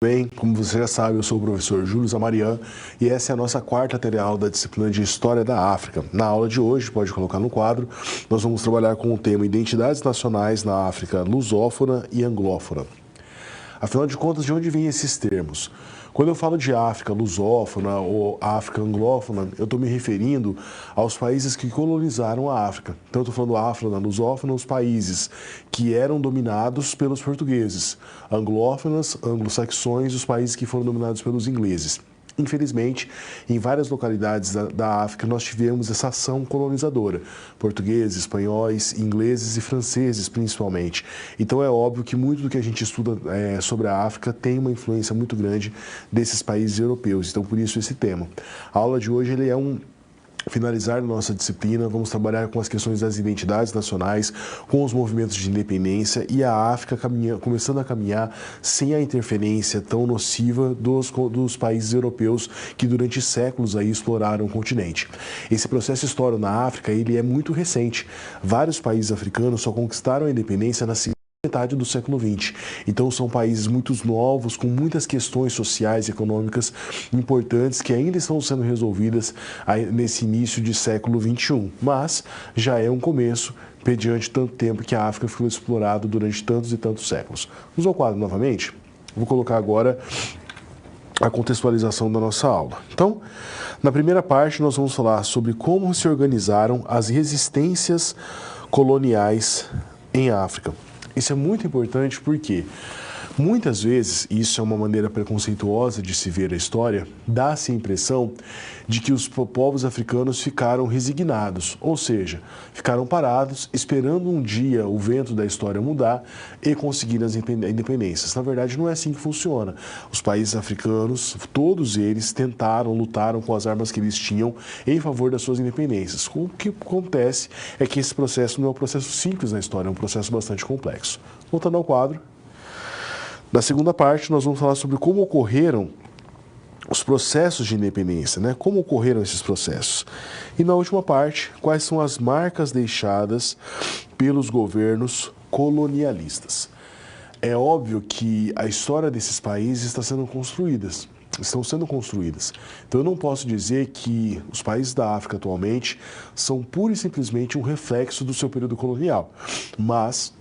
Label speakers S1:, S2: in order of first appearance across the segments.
S1: Bem, como você já sabe, eu sou o professor Júlio Zamarian e essa é a nossa quarta aula da disciplina de História da África. Na aula de hoje, pode colocar no quadro, nós vamos trabalhar com o tema Identidades Nacionais na África Lusófona e Anglófona. Afinal de contas, de onde vêm esses termos? Quando eu falo de África lusófona ou África anglófona, eu estou me referindo aos países que colonizaram a África. Então, eu estou falando África lusófona, os países que eram dominados pelos portugueses. Anglófonas, anglo-saxões, os países que foram dominados pelos ingleses. Infelizmente, em várias localidades da África, nós tivemos essa ação colonizadora. Portugueses, espanhóis, ingleses e franceses, principalmente. Então, é óbvio que muito do que a gente estuda sobre a África tem uma influência muito grande desses países europeus. Então, por isso, esse tema. A aula de hoje ele é finalizar nossa disciplina, vamos trabalhar com as questões das identidades nacionais, com os movimentos de independência e a África começando a caminhar sem a interferência tão nociva dos países europeus que durante séculos aí exploraram o continente. Esse processo histórico na África ele é muito recente. Vários países africanos só conquistaram a independência na metade do século XX. Então são países muito novos, com muitas questões sociais e econômicas importantes que ainda estão sendo resolvidas nesse início de século XXI. Mas já é um começo, mediante tanto tempo que a África ficou explorada durante tantos e tantos séculos. Vamos ao quadro novamente? Vou colocar agora a contextualização da nossa aula. Então, na primeira parte nós vamos falar sobre como se organizaram as resistências coloniais em África. Isso é muito importante porque muitas vezes, e isso é uma maneira preconceituosa de se ver a história, dá-se a impressão de que os povos africanos ficaram resignados, ou seja, ficaram parados, esperando um dia o vento da história mudar e conseguir as independências. Na verdade, não é assim que funciona. Os países africanos, todos eles tentaram, lutaram com as armas que eles tinham em favor das suas independências. O que acontece é que esse processo não é um processo simples na história, é um processo bastante complexo. Voltando ao quadro. Na segunda parte, nós vamos falar sobre como ocorreram os processos de independência, né? Como ocorreram esses processos. E na última parte, quais são as marcas deixadas pelos governos colonialistas. É óbvio que a história desses países estão sendo construídas. Então eu não posso dizer que os países da África atualmente são pura e simplesmente um reflexo do seu período colonial. Mas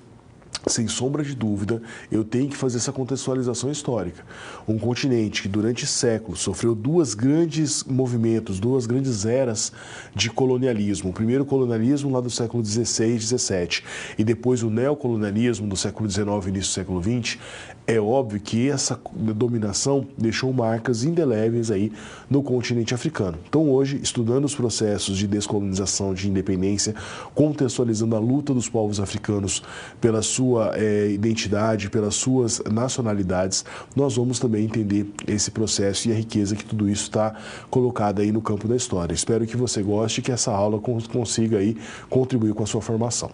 S1: sem sombra de dúvida, eu tenho que fazer essa contextualização histórica. Um continente que durante séculos sofreu dois grandes movimentos, duas grandes eras de colonialismo. O primeiro colonialismo lá do século XVI e XVII e depois o neocolonialismo do século XIX e início do século XX, é óbvio que essa dominação deixou marcas indeléveis aí no continente africano. Então hoje, estudando os processos de descolonização, de independência, contextualizando a luta dos povos africanos pela sua identidade, pelas suas nacionalidades, nós vamos também entender esse processo e a riqueza que tudo isso está colocado aí no campo da história. Espero que você goste e que essa aula consiga aí contribuir com a sua formação.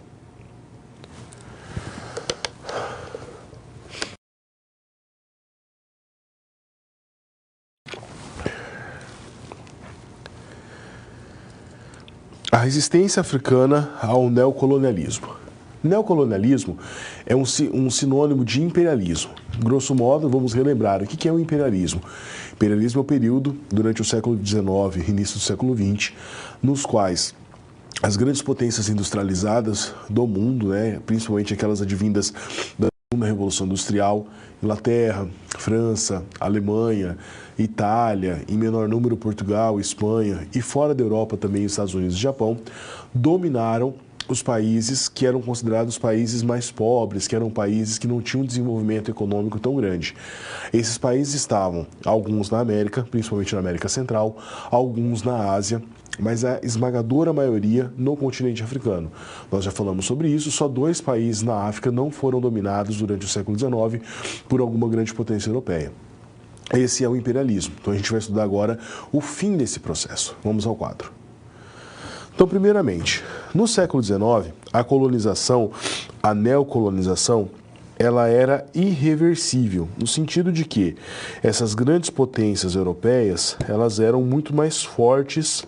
S1: A resistência africana ao neocolonialismo. Neocolonialismo é um sinônimo de imperialismo. Grosso modo, vamos relembrar o que é o imperialismo. Imperialismo é o período, durante o século XIX e início do século XX, nos quais as grandes potências industrializadas do mundo, principalmente aquelas advindas da Segunda Revolução Industrial, Inglaterra, França, Alemanha, Itália, em menor número Portugal, Espanha e fora da Europa também os Estados Unidos e Japão, dominaram os países que eram considerados países mais pobres, que eram países que não tinham um desenvolvimento econômico tão grande. Esses países estavam, alguns na América, principalmente na América Central, alguns na Ásia, mas a esmagadora maioria no continente africano. Nós já falamos sobre isso, só 2 países na África não foram dominados durante o século XIX por alguma grande potência europeia. Esse é o imperialismo. Então a gente vai estudar agora o fim desse processo. Vamos ao quadro. Então, primeiramente, no século XIX, a colonização, a neocolonização, ela era irreversível, no sentido de que essas grandes potências europeias, elas eram muito mais fortes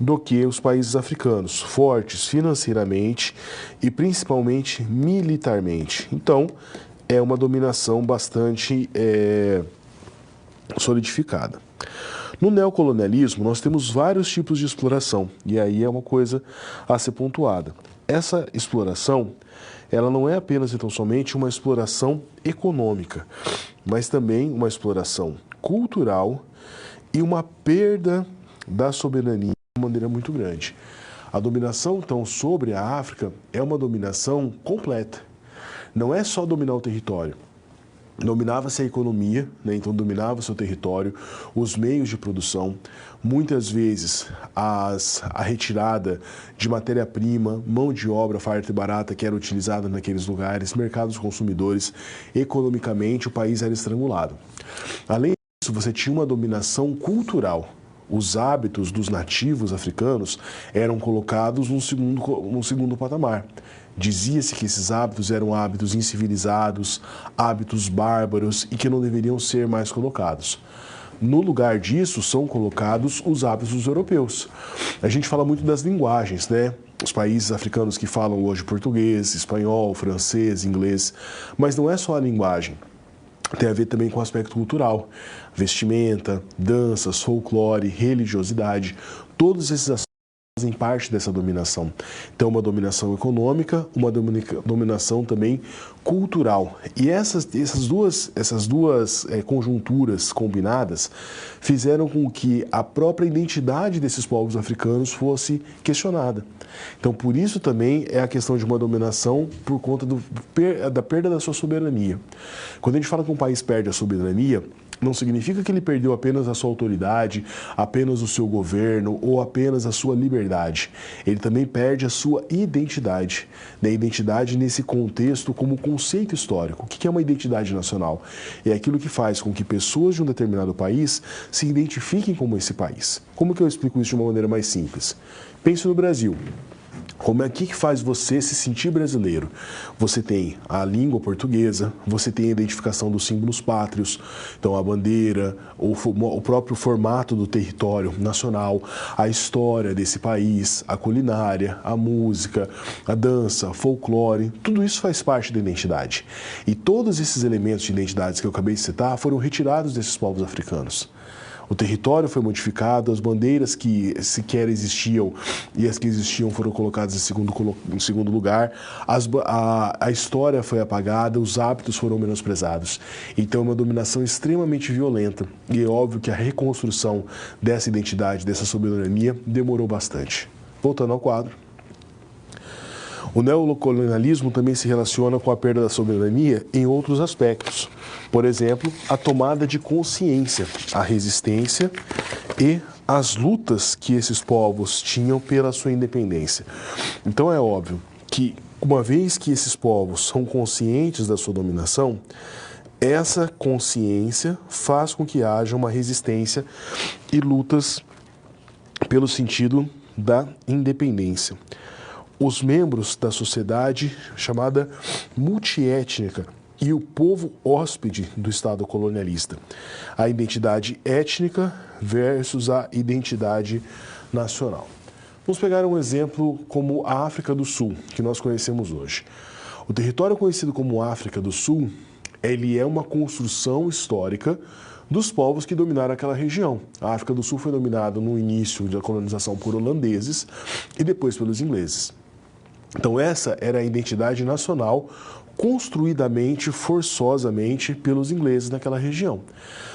S1: do que os países africanos, fortes financeiramente e principalmente militarmente. Então, é uma dominação bastante solidificada. No neocolonialismo, nós temos vários tipos de exploração, e aí é uma coisa a ser pontuada. Essa exploração, ela não é apenas, então, somente uma exploração econômica, mas também uma exploração cultural e uma perda da soberania de maneira muito grande. A dominação, então, sobre a África é uma dominação completa. Não é só dominar o território. Dominava-se a economia, né? Então dominava o seu território, os meios de produção, muitas vezes a retirada de matéria-prima, mão de obra farta e barata que era utilizada naqueles lugares, mercados consumidores, economicamente o país era estrangulado. Além disso, você tinha uma dominação cultural. Os hábitos dos nativos africanos eram colocados num segundo patamar. Dizia-se que esses hábitos eram hábitos incivilizados, hábitos bárbaros e que não deveriam ser mais colocados. No lugar disso, são colocados os hábitos dos europeus. A gente fala muito das linguagens, né? Os países africanos que falam hoje português, espanhol, francês, inglês, mas não é só a linguagem. Tem a ver também com o aspecto cultural, vestimenta, danças, folclore, religiosidade, todos esses aspectos fazem parte dessa dominação. Então, uma dominação econômica, uma dominação também cultural. E essas duas conjunturas combinadas fizeram com que a própria identidade desses povos africanos fosse questionada. Então, por isso também é a questão de uma dominação por conta da perda da sua soberania. Quando a gente fala que um país perde a soberania, não significa que ele perdeu apenas a sua autoridade, apenas o seu governo ou apenas a sua liberdade. Ele também perde a sua identidade. A identidade nesse contexto como conceito histórico. O que é uma identidade nacional? É aquilo que faz com que pessoas de um determinado país se identifiquem como esse país. Como que eu explico isso de uma maneira mais simples? Pense no Brasil. Como é que faz você se sentir brasileiro? Você tem a língua portuguesa, você tem a identificação dos símbolos pátrios, então a bandeira, o próprio formato do território nacional, a história desse país, a culinária, a música, a dança, folclore, tudo isso faz parte da identidade. E todos esses elementos de identidade que eu acabei de citar foram retirados desses povos africanos. O território foi modificado, as bandeiras que sequer existiam e as que existiam foram colocadas em segundo lugar, a história foi apagada, os hábitos foram menosprezados. Então é uma dominação extremamente violenta e é óbvio que a reconstrução dessa identidade, dessa soberania, demorou bastante. Voltando ao quadro. O neocolonialismo também se relaciona com a perda da soberania em outros aspectos. Por exemplo, a tomada de consciência, a resistência e as lutas que esses povos tinham pela sua independência. Então é óbvio que, uma vez que esses povos são conscientes da sua dominação, essa consciência faz com que haja uma resistência e lutas pelo sentido da independência. Os membros da sociedade chamada multiétnica e o povo hóspede do Estado colonialista. A identidade étnica versus a identidade nacional. Vamos pegar um exemplo como a África do Sul, que nós conhecemos hoje. O território conhecido como África do Sul, ele é uma construção histórica dos povos que dominaram aquela região. A África do Sul foi dominada no início da colonização por holandeses e depois pelos ingleses. Então essa era a identidade nacional construidamente, forçosamente pelos ingleses naquela região.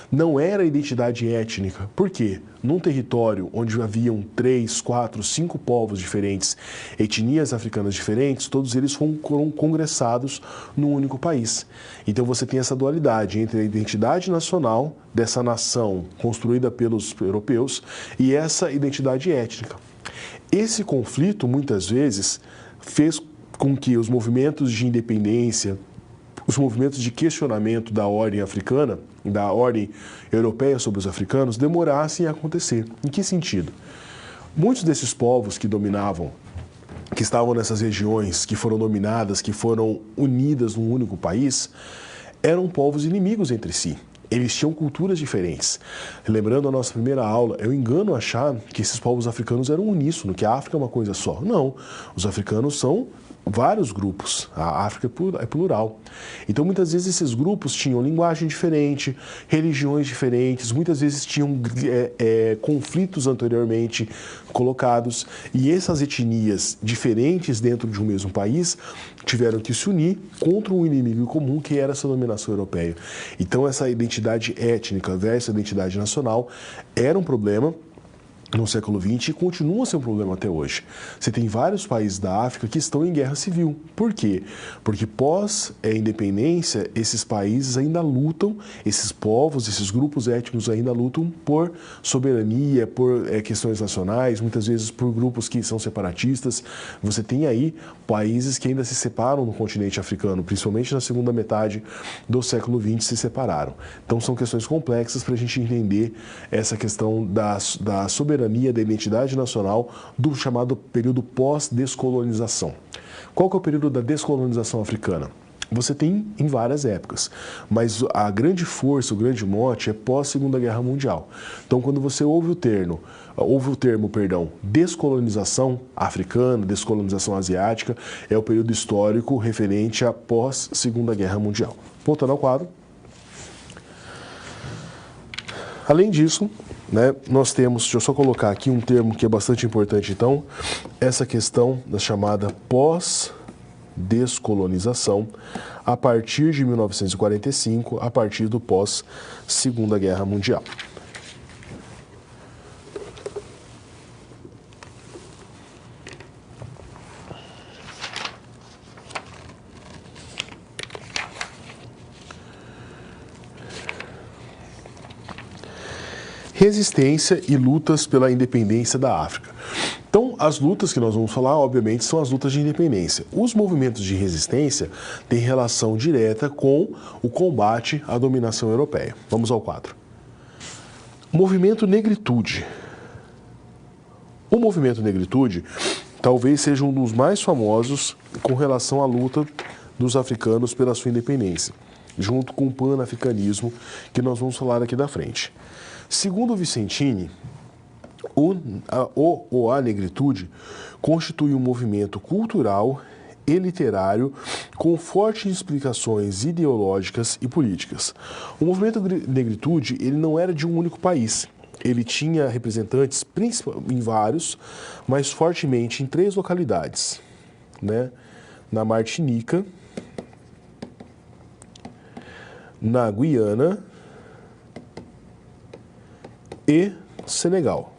S1: Não era a identidade étnica. Por quê? Num território onde haviam 3, 4, 5 povos diferentes, etnias africanas diferentes, todos eles foram congressados num único país. Então você tem essa dualidade entre a identidade nacional dessa nação construída pelos europeus e essa identidade étnica. Esse conflito, muitas vezes, fez com que os movimentos de independência, os movimentos de questionamento da ordem africana, da ordem europeia sobre os africanos, demorassem a acontecer. Em que sentido? Muitos desses povos que dominavam, que estavam nessas regiões, que foram dominadas, que foram unidas num único país, eram povos inimigos entre si. Eles tinham culturas diferentes. Lembrando a nossa primeira aula, eu engano achar que esses povos africanos eram uníssonos, que a África é uma coisa só. Não, os africanos são vários grupos, a África é plural. Então, muitas vezes, esses grupos tinham linguagem diferente, religiões diferentes, muitas vezes tinham conflitos anteriormente colocados, e essas etnias diferentes dentro de um mesmo país tiveram que se unir contra um inimigo comum, que era essa dominação europeia. Então, essa identidade étnica versus identidade nacional era um problema no século XX e continua a ser um problema até hoje. Você tem vários países da África que estão em guerra civil. Por quê? Porque pós-independência, esses países ainda lutam, esses povos, esses grupos étnicos ainda lutam por soberania, por questões nacionais, muitas vezes por grupos que são separatistas. Você tem aí países que ainda se separam no continente africano, principalmente na segunda metade do século XX se separaram. Então são questões complexas para a gente entender essa questão da soberania, da identidade nacional do chamado período pós-descolonização. Qual que é o período da descolonização africana? Você tem em várias épocas, mas a grande força, o grande mote é pós-Segunda Guerra Mundial. Então, quando você ouve o termo, descolonização africana, descolonização asiática, é o período histórico referente a pós-Segunda Guerra Mundial. Voltando ao quadro. Além disso, nós temos, deixa eu só colocar aqui um termo que é bastante importante, então, essa questão da chamada pós-descolonização a partir de 1945, a partir do pós-Segunda Guerra Mundial. Resistência e lutas pela independência da África. Então, as lutas que nós vamos falar, obviamente, são as lutas de independência. Os movimentos de resistência têm relação direta com o combate à dominação europeia. Vamos ao quadro. Movimento Negritude. O movimento Negritude talvez seja um dos mais famosos com relação à luta dos africanos pela sua independência, junto com o pan-africanismo que nós vamos falar aqui da frente. Segundo Vicentini, a negritude constitui um movimento cultural e literário com fortes implicações ideológicas e políticas. O movimento negritude ele não era de um único país. Ele tinha representantes em vários, mas fortemente em 3 localidades, na Martinica, na Guiana e Senegal.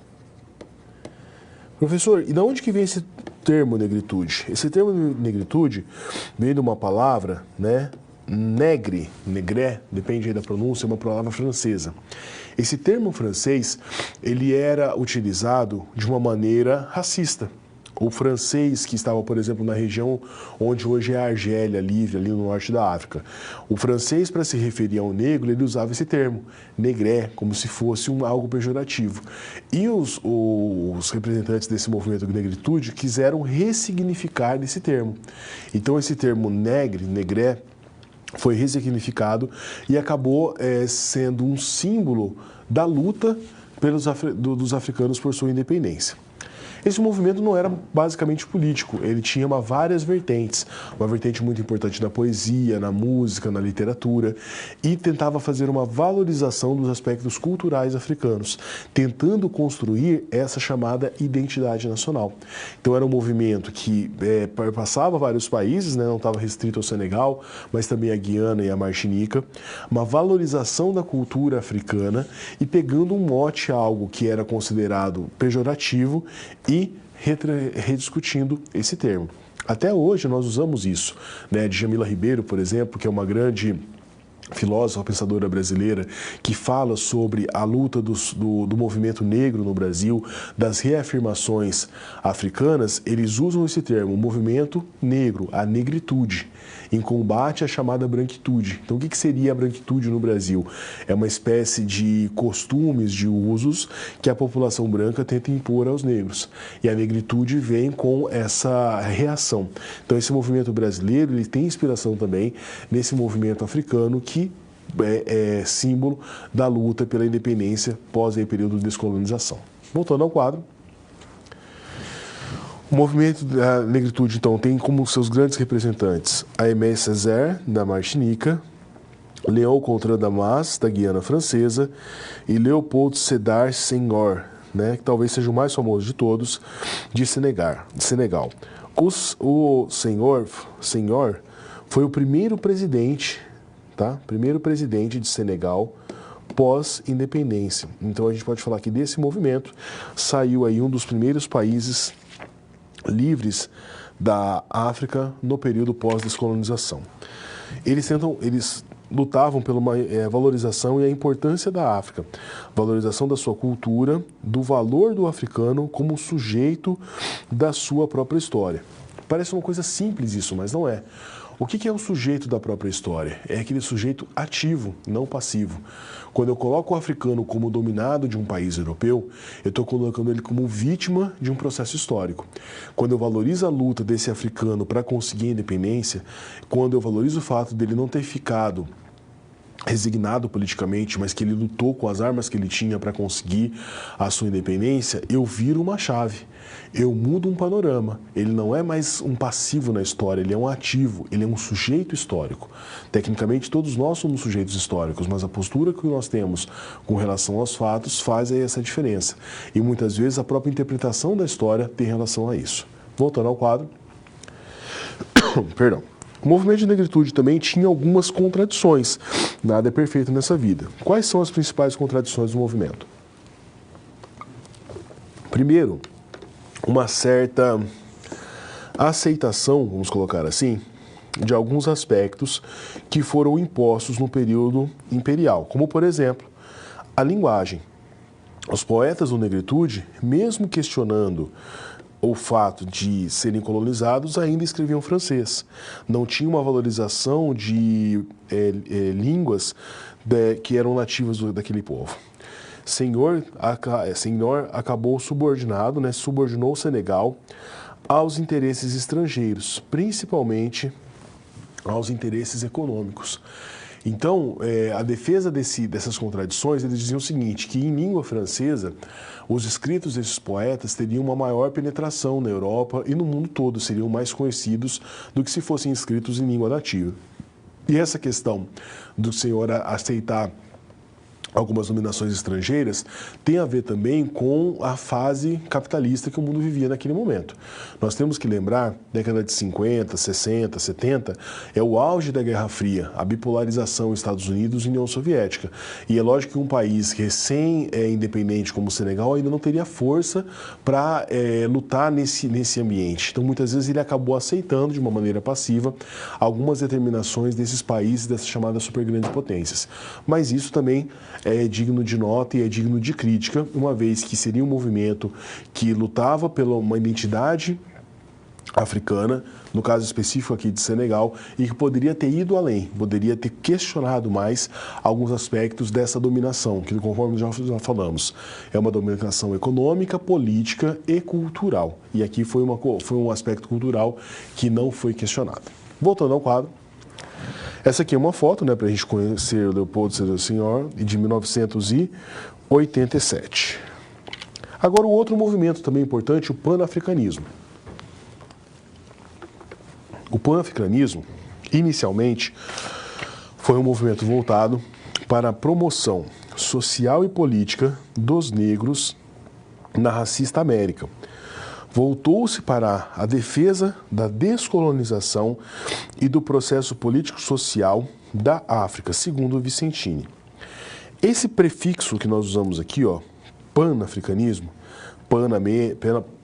S1: Professor, e de onde que vem esse termo negritude? Esse termo negritude vem de uma palavra, negre, negré, depende aí da pronúncia, é uma palavra francesa. Esse termo francês, ele era utilizado de uma maneira racista. O francês que estava, por exemplo, na região onde hoje é a Argélia, Líbia, ali no norte da África. O francês, para se referir ao negro, ele usava esse termo, negré, como se fosse algo pejorativo. E os representantes desse movimento de negritude quiseram ressignificar esse termo. Então, esse termo negré, foi ressignificado e acabou sendo um símbolo da luta dos africanos por sua independência. Esse movimento não era basicamente político, ele tinha várias vertentes, uma vertente muito importante na poesia, na música, na literatura, e tentava fazer uma valorização dos aspectos culturais africanos, tentando construir essa chamada identidade nacional. Então era um movimento que passava vários países, não estava restrito ao Senegal, mas também a Guiana e a Martinica, uma valorização da cultura africana e pegando um mote a algo que era considerado pejorativo e rediscutindo esse termo. Até hoje nós usamos isso, Djamila Ribeiro, por exemplo, que é uma grande filósofa, pensadora brasileira, que fala sobre a luta do movimento negro no Brasil, das reafirmações africanas, eles usam esse termo, movimento negro, a negritude, em combate à chamada branquitude. Então, o que seria a branquitude no Brasil? É uma espécie de costumes, de usos que a população branca tenta impor aos negros. E a negritude vem com essa reação. Então, esse movimento brasileiro, ele tem inspiração também nesse movimento africano que é símbolo da luta pela independência pós o período de descolonização. Voltando ao quadro. O movimento da negritude, então, tem como seus grandes representantes Aimé Césaire, da Martinica, Léon Contreras, da Guiana Francesa, e Léopold Sédar Senghor, né, que talvez seja o mais famoso de todos, de Senegal. O Senghor foi o primeiro presidente, tá? Primeiro presidente de Senegal pós-independência. Então a gente pode falar que desse movimento saiu aí um dos primeiros países livres da África no período pós-descolonização. Eles lutavam pela valorização e a importância da África, valorização da sua cultura, do valor do africano como sujeito da sua própria história. Parece uma coisa simples isso, mas não é. O que é o sujeito da própria história? É aquele sujeito ativo, não passivo. Quando eu coloco o africano como dominado de um país europeu, eu estou colocando ele como vítima de um processo histórico. Quando eu valorizo a luta desse africano para conseguir a independência, quando eu valorizo o fato dele não ter ficado resignado politicamente, mas que ele lutou com as armas que ele tinha para conseguir a sua independência, eu viro uma chave. Eu mudo um panorama. Ele não é mais um passivo na história, ele é um ativo, ele é um sujeito histórico. Tecnicamente, todos nós somos sujeitos históricos, mas a postura que nós temos com relação aos fatos faz aí essa diferença. E muitas vezes a própria interpretação da história tem relação a isso. Voltando ao quadro. Perdão. O movimento de negritude também tinha algumas contradições. Nada é perfeito nessa vida. Quais são as principais contradições do movimento? Primeiro, uma certa aceitação, vamos colocar assim, de alguns aspectos que foram impostos no período imperial, como, por exemplo, a linguagem. Os poetas do negritude, mesmo questionando o fato de serem colonizados, ainda escreviam francês. Não tinha uma valorização de línguas que eram nativas daquele povo. Senghor acabou subordinado, né, subordinou o Senegal aos interesses estrangeiros, principalmente aos interesses econômicos. Então, a defesa dessas contradições, eles diziam o seguinte, que em língua francesa, os escritos desses poetas teriam uma maior penetração na Europa e no mundo todo, seriam mais conhecidos do que se fossem escritos em língua nativa. E essa questão do senhor aceitar algumas dominações estrangeiras, tem a ver também com a fase capitalista que o mundo vivia naquele momento. Nós temos que lembrar, década de 50, 60, 70, é o auge da Guerra Fria, a bipolarização Estados Unidos e União Soviética. E é lógico que um país recém-independente como o Senegal ainda não teria força para lutar nesse ambiente. Então, muitas vezes, ele acabou aceitando de uma maneira passiva algumas determinações desses países, dessas chamadas supergrandes potências. Mas isso também é digno de nota e é digno de crítica, uma vez que seria um movimento que lutava pela uma identidade africana, no caso específico aqui de Senegal, e que poderia ter ido além, poderia ter questionado mais alguns aspectos dessa dominação, que conforme já falamos, é uma dominação econômica, política e cultural. E aqui foi um aspecto cultural que não foi questionado. Voltando ao quadro. Essa aqui é uma foto, né, para a gente conhecer o Léopold Sédar Senghor, de 1987. Agora, o outro movimento também importante, o panafricanismo. O panafricanismo, inicialmente, foi um movimento voltado para a promoção social e política dos negros na racista América. Voltou-se para a defesa da descolonização e do processo político-social da África, segundo Vicentini. Esse prefixo que nós usamos aqui, ó, panafricanismo,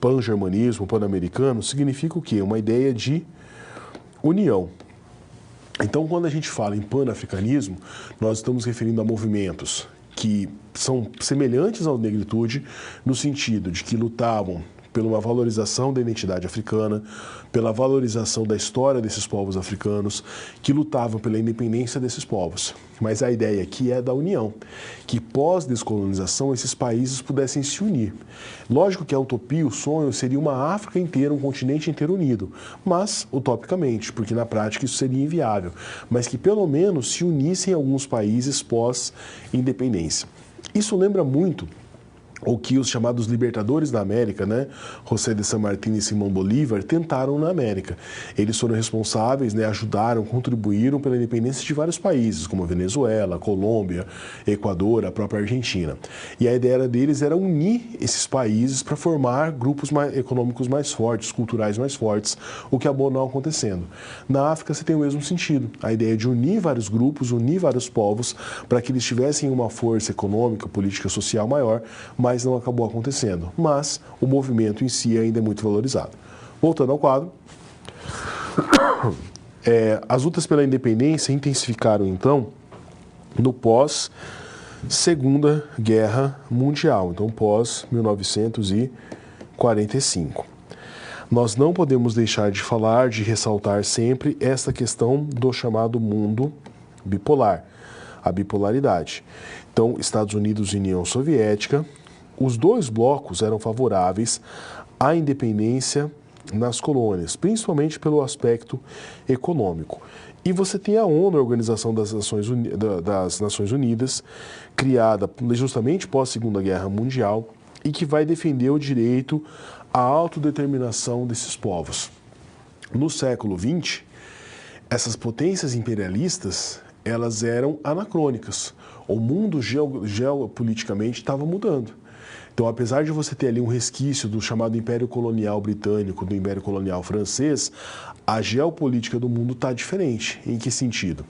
S1: pan-germanismo, pan-americano, significa o quê? Uma ideia de união. Então, quando a gente fala em panafricanismo, nós estamos referindo a movimentos que são semelhantes à negritude, no sentido de que lutavam pela uma valorização da identidade africana, pela valorização da história desses povos africanos, que lutavam pela independência desses povos. Mas a ideia aqui é da união, que pós-descolonização esses países pudessem se unir. Lógico que a utopia, o sonho, seria uma África inteira, um continente inteiro unido, mas utopicamente, porque na prática isso seria inviável, mas que pelo menos se unissem alguns países pós-independência. Isso lembra muito ou que os chamados libertadores da América, né, José de San Martín e Simão Bolívar, tentaram na América. Eles foram responsáveis, né, ajudaram, contribuíram pela independência de vários países, como Venezuela, Colômbia, Equador, a própria Argentina. E a ideia deles era unir esses países para formar grupos econômicos mais fortes, culturais mais fortes, o que acabou não acontecendo. Na África você tem o mesmo sentido, a ideia de unir vários grupos, unir vários povos, para que eles tivessem uma força econômica, política, social maior, mas não acabou acontecendo. Mas o movimento em si ainda é muito valorizado. Voltando ao quadro, as lutas pela independência intensificaram então no pós-Segunda Guerra Mundial, então pós-1945. Nós não podemos deixar de falar, de ressaltar sempre essa questão do chamado mundo bipolar, a bipolaridade. Então, Estados Unidos e União Soviética, os dois blocos eram favoráveis à independência nas colônias, principalmente pelo aspecto econômico. E você tem a ONU, a Organização das Nações Unidas, criada justamente pós-Segunda Guerra Mundial, e que vai defender o direito à autodeterminação desses povos. No século XX, essas potências imperialistas, elas eram anacrônicas. O mundo geopoliticamente estava mudando. Então, apesar de você ter ali um resquício do chamado Império Colonial Britânico, do Império Colonial Francês, a geopolítica do mundo está diferente. Em que sentido?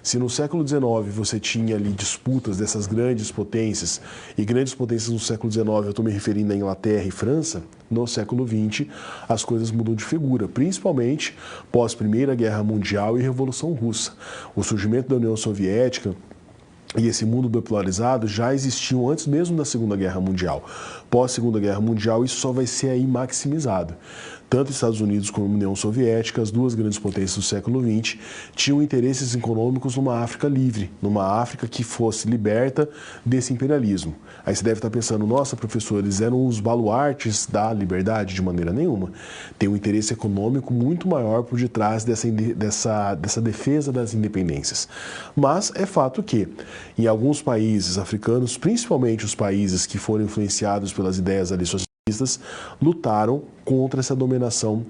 S1: Se no século XIX você tinha ali disputas dessas grandes potências, e grandes potências no século XIX, eu estou me referindo à Inglaterra e França, no século XX as coisas mudam de figura, principalmente pós Primeira Guerra Mundial e Revolução Russa. O surgimento da União Soviética e esse mundo bipolarizado já existiam antes mesmo da Segunda Guerra Mundial. Pós-Segunda Guerra Mundial, isso só vai ser aí maximizado. Tanto Estados Unidos como a União Soviética, as duas grandes potências do século XX, tinham interesses econômicos numa África livre, numa África que fosse liberta desse imperialismo. Aí você deve estar pensando, nossa, professor, eles eram os baluartes da liberdade? De maneira nenhuma. Tem um interesse econômico muito maior por detrás dessa defesa das independências. Mas é fato que, em alguns países africanos, principalmente os países que foram influenciados pelas ideias ali socialistas, lutaram contra essa dominação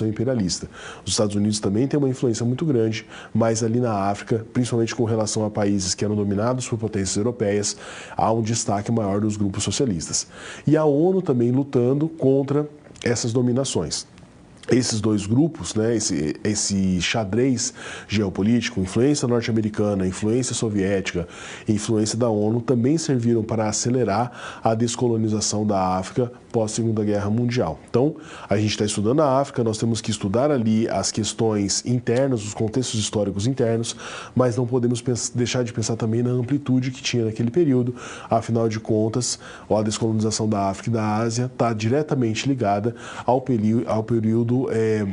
S1: imperialista. Os Estados Unidos também têm uma influência muito grande, mas ali na África, principalmente com relação a países que eram dominados por potências europeias, há um destaque maior dos grupos socialistas. E a ONU também lutando contra essas dominações. Esses dois grupos, né, esse xadrez geopolítico, influência norte-americana, influência soviética, influência da ONU, também serviram para acelerar a descolonização da África pós-Segunda Guerra Mundial. Então, a gente está estudando a África, nós temos que estudar ali as questões internas, os contextos históricos internos, mas não podemos deixar de pensar também na amplitude que tinha naquele período. Afinal de contas, a descolonização da África e da Ásia está diretamente ligada ao período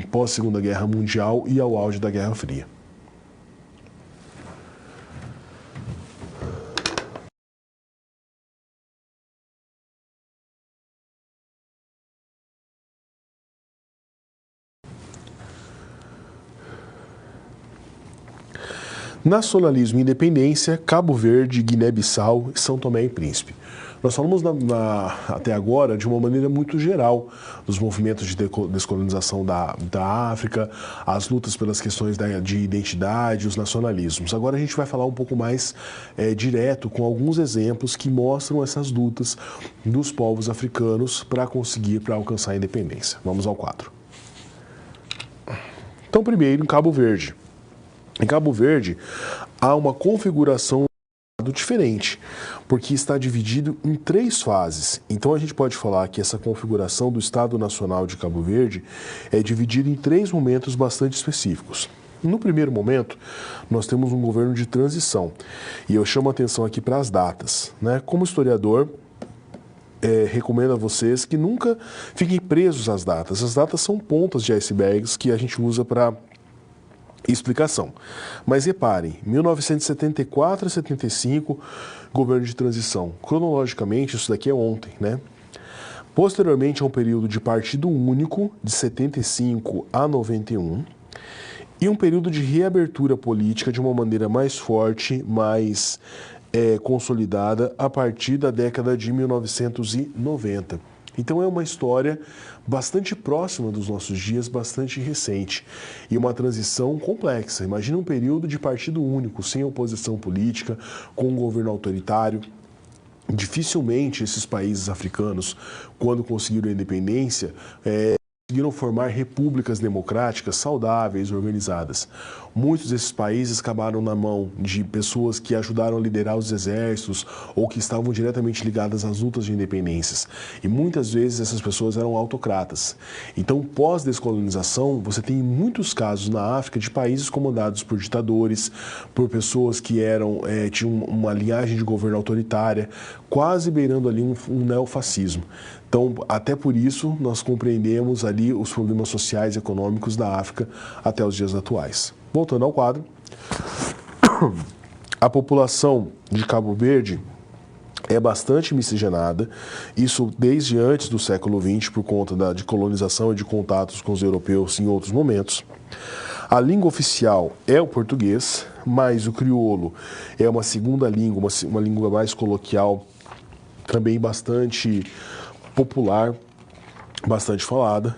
S1: pós-Segunda Guerra Mundial e ao auge da Guerra Fria. Nacionalismo e independência, Cabo Verde, Guiné-Bissau e São Tomé e Príncipe. Nós falamos até agora de uma maneira muito geral dos movimentos de descolonização da África, as lutas pelas questões de identidade, os nacionalismos. Agora a gente vai falar um pouco mais direto com alguns exemplos que mostram essas lutas dos povos africanos para alcançar a independência. Vamos ao quadro. Então, primeiro, em Cabo Verde. Em Cabo Verde, há uma configuração diferente, porque está dividido em 3 fases. Então a gente pode falar que essa configuração do Estado Nacional de Cabo Verde é dividida em 3 momentos bastante específicos. No primeiro momento, nós temos um governo de transição, e eu chamo a atenção aqui para as datas, né? Como historiador, recomendo a vocês que nunca fiquem presos às datas. As datas são pontas de icebergs que a gente usa para explicação. Mas reparem, 1974 a 75, governo de transição. Cronologicamente, isso daqui é ontem, né? Posteriormente, a um período de partido único, de 75 a 91, e um período de reabertura política de uma maneira mais forte, mais consolidada a partir da década de 1990. Então é uma história bastante próxima dos nossos dias, bastante recente, e uma transição complexa. Imagina um período de partido único, sem oposição política, com um governo autoritário. Dificilmente esses países africanos, quando conseguiram a independência, conseguiram formar repúblicas democráticas saudáveis, organizadas. Muitos desses países acabaram na mão de pessoas que ajudaram a liderar os exércitos ou que estavam diretamente ligadas às lutas de independências. E muitas vezes essas pessoas eram autocratas. Então, pós-descolonização, você tem muitos casos na África de países comandados por ditadores, por pessoas que tinham uma linhagem de governo autoritária, quase beirando ali um neofascismo. Então, até por isso, nós compreendemos ali os problemas sociais e econômicos da África até os dias atuais. Voltando ao quadro, a população de Cabo Verde é bastante miscigenada, isso desde antes do século XX, por conta de colonização e de contatos com os europeus em outros momentos. A língua oficial é o português, mas o crioulo é uma segunda língua, uma língua mais coloquial, também bastante popular, bastante falada.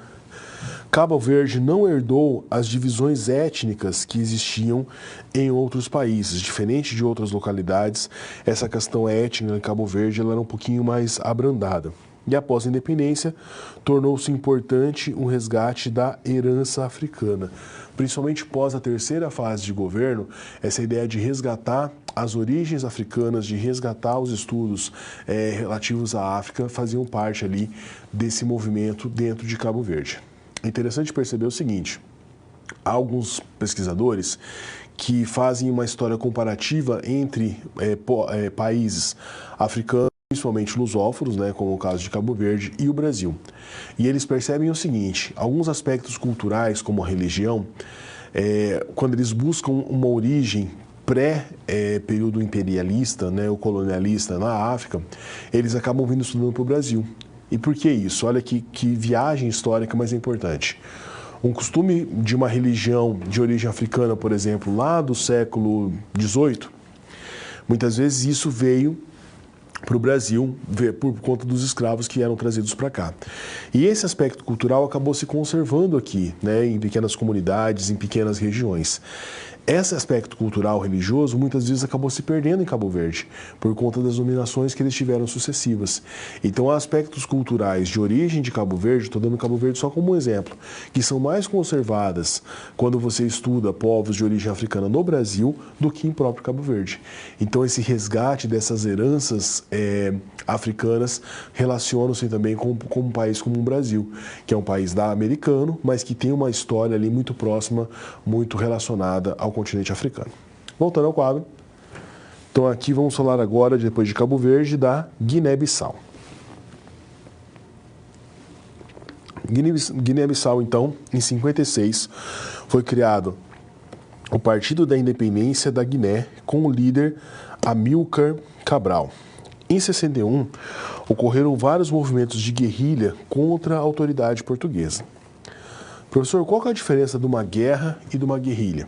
S1: Cabo Verde não herdou as divisões étnicas que existiam em outros países. Diferente de outras localidades, essa questão étnica em Cabo Verde ela era um pouquinho mais abrandada. E após a independência, tornou-se importante um resgate da herança africana. Principalmente pós a terceira fase de governo, essa ideia de resgatar as origens africanas, de resgatar os estudos relativos à África, faziam parte ali desse movimento dentro de Cabo Verde. É interessante perceber o seguinte, há alguns pesquisadores que fazem uma história comparativa entre países africanos, principalmente lusófonos, né, como o caso de Cabo Verde, e o Brasil. E eles percebem o seguinte, alguns aspectos culturais, como a religião, quando eles buscam uma origem pré-período imperialista, né, ou colonialista na África, eles acabam vindo estudando para o Brasil. E por que isso? Olha que viagem histórica mais importante. Um costume de uma religião de origem africana, por exemplo, lá do século XVIII, muitas vezes isso veio para o Brasil por conta dos escravos que eram trazidos para cá. E esse aspecto cultural acabou se conservando aqui, né, em pequenas comunidades, em pequenas regiões. Esse aspecto cultural religioso muitas vezes acabou se perdendo em Cabo Verde, por conta das dominações que eles tiveram sucessivas. Então, há aspectos culturais de origem de Cabo Verde, estou dando Cabo Verde só como um exemplo, que são mais conservadas quando você estuda povos de origem africana no Brasil do que em próprio Cabo Verde. Então, esse resgate dessas heranças africanas relaciona-se também com um país como o Brasil, que é um país americano, mas que tem uma história ali muito próxima, muito relacionada ao continente africano. Voltando ao quadro. Então aqui vamos falar agora, depois de Cabo Verde, da Guiné-Bissau. Guiné-Bissau, então, em 56, foi criado o Partido da Independência da Guiné, com o líder Amílcar Cabral. Em 61, ocorreram vários movimentos de guerrilha contra a autoridade portuguesa. Professor, qual que é a diferença de uma guerra e de uma guerrilha?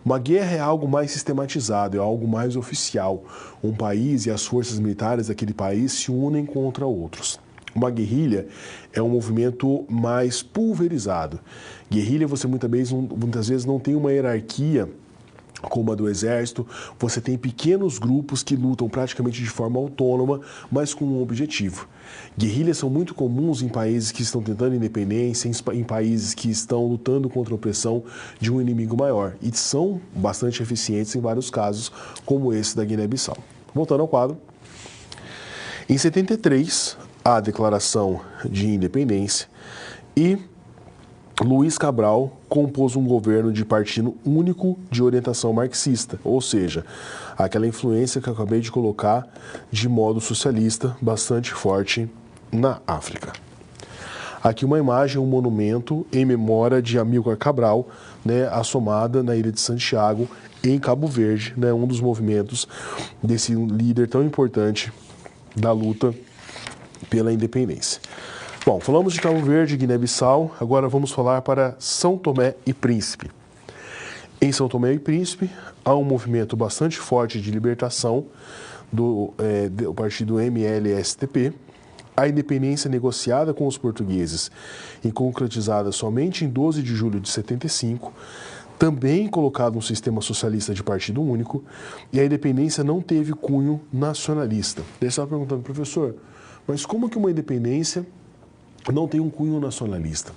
S1: Uma guerra é algo mais sistematizado, é algo mais oficial. Um país e as forças militares daquele país se unem contra outros. Uma guerrilha é um movimento mais pulverizado. Guerrilha, você muitas vezes não tem uma hierarquia como a do Exército, você tem pequenos grupos que lutam praticamente de forma autônoma, mas com um objetivo. Guerrilhas são muito comuns em países que estão tentando independência, em países que estão lutando contra a opressão de um inimigo maior, e são bastante eficientes em vários casos, como esse da Guiné-Bissau. Voltando ao quadro. Em 73, há a Declaração de Independência e Luiz Cabral compôs um governo de partido único de orientação marxista, ou seja, aquela influência que eu acabei de colocar de modo socialista bastante forte na África. Aqui uma imagem, um monumento em memória de Amílcar Cabral, né, assomada na ilha de Santiago, em Cabo Verde, né, um dos movimentos desse líder tão importante da luta pela independência. Bom, falamos de Cabo Verde e Guiné-Bissau, agora vamos falar para São Tomé e Príncipe. Em São Tomé e Príncipe, há um movimento bastante forte de libertação o partido MLSTP, a independência negociada com os portugueses e concretizada somente em 12 de julho de 75, também colocado um sistema socialista de partido único, e a independência não teve cunho nacionalista. Você estava perguntando, professor, mas como que uma independência não tem um cunho nacionalista?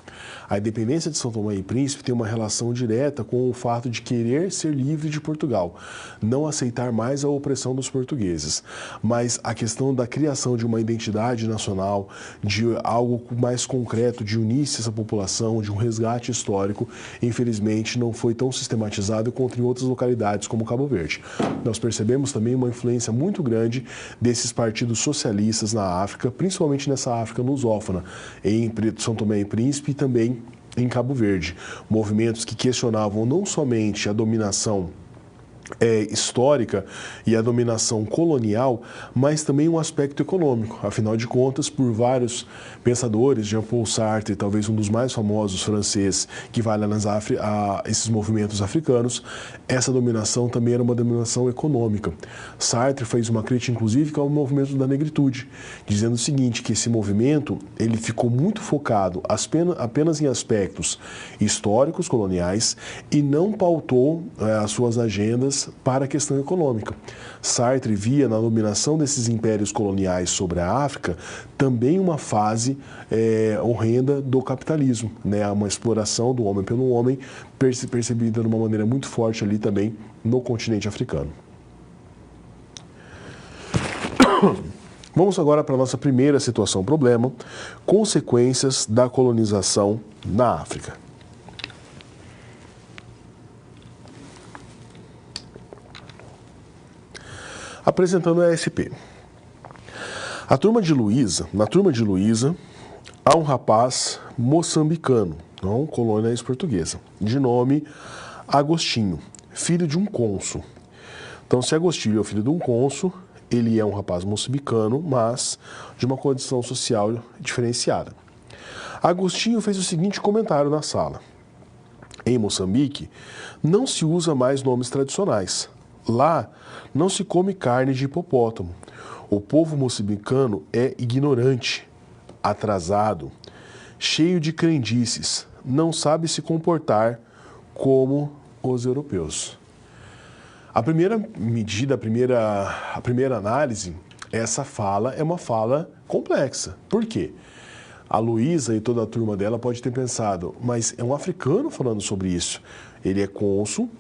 S1: A independência de São Tomé e Príncipe tem uma relação direta com o fato de querer ser livre de Portugal, não aceitar mais a opressão dos portugueses. Mas a questão da criação de uma identidade nacional, de algo mais concreto, de unir-se essa população, de um resgate histórico, infelizmente não foi tão sistematizado quanto em outras localidades como Cabo Verde. Nós percebemos também uma influência muito grande desses partidos socialistas na África, principalmente nessa África lusófona, em São Tomé e Príncipe e também em Cabo Verde. Movimentos que questionavam não somente a dominação histórica e a dominação colonial, mas também um aspecto econômico. Afinal de contas, por vários pensadores, Jean-Paul Sartre, talvez um dos mais famosos francês que vai lá a esses movimentos africanos, essa dominação também era uma dominação econômica. Sartre fez uma crítica, inclusive, ao movimento da negritude, dizendo o seguinte, que esse movimento ele ficou muito focado apenas em aspectos históricos, coloniais, e não pautou as suas agendas para a questão econômica. Sartre via na dominação desses impérios coloniais sobre a África também uma fase horrenda do capitalismo, né? Uma exploração do homem pelo homem, percebida de uma maneira muito forte ali também no continente africano. Vamos agora para a nossa primeira situação problema, consequências da colonização na África. Apresentando a SP. Na turma de Luísa, há um rapaz moçambicano, não colônia portuguesa, de nome Agostinho, filho de um cônsul. Então, se Agostinho é o filho de um cônsul, ele é um rapaz moçambicano, mas de uma condição social diferenciada. Agostinho fez o seguinte comentário na sala. Em Moçambique, não se usa mais nomes tradicionais. Lá, não se come carne de hipopótamo. O povo moçambicano é ignorante, atrasado, cheio de crendices, não sabe se comportar como os europeus. A primeira medida, a primeira análise, essa fala é uma fala complexa. Por quê? A Luísa e toda a turma dela pode ter pensado, mas é um africano falando sobre isso. Ele é cônsul,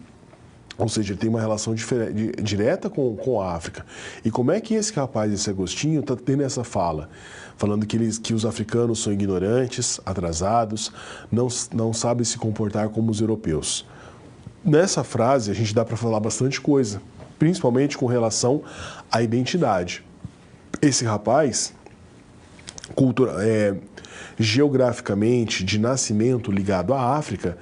S1: ou seja, ele tem uma relação direta com a África. E como é que esse rapaz, esse Agostinho, está tendo essa fala? Falando que os africanos são ignorantes, atrasados, não sabem se comportar como os europeus. Nessa frase, a gente dá para falar bastante coisa, principalmente com relação à identidade. Esse rapaz, geograficamente, de nascimento ligado à África,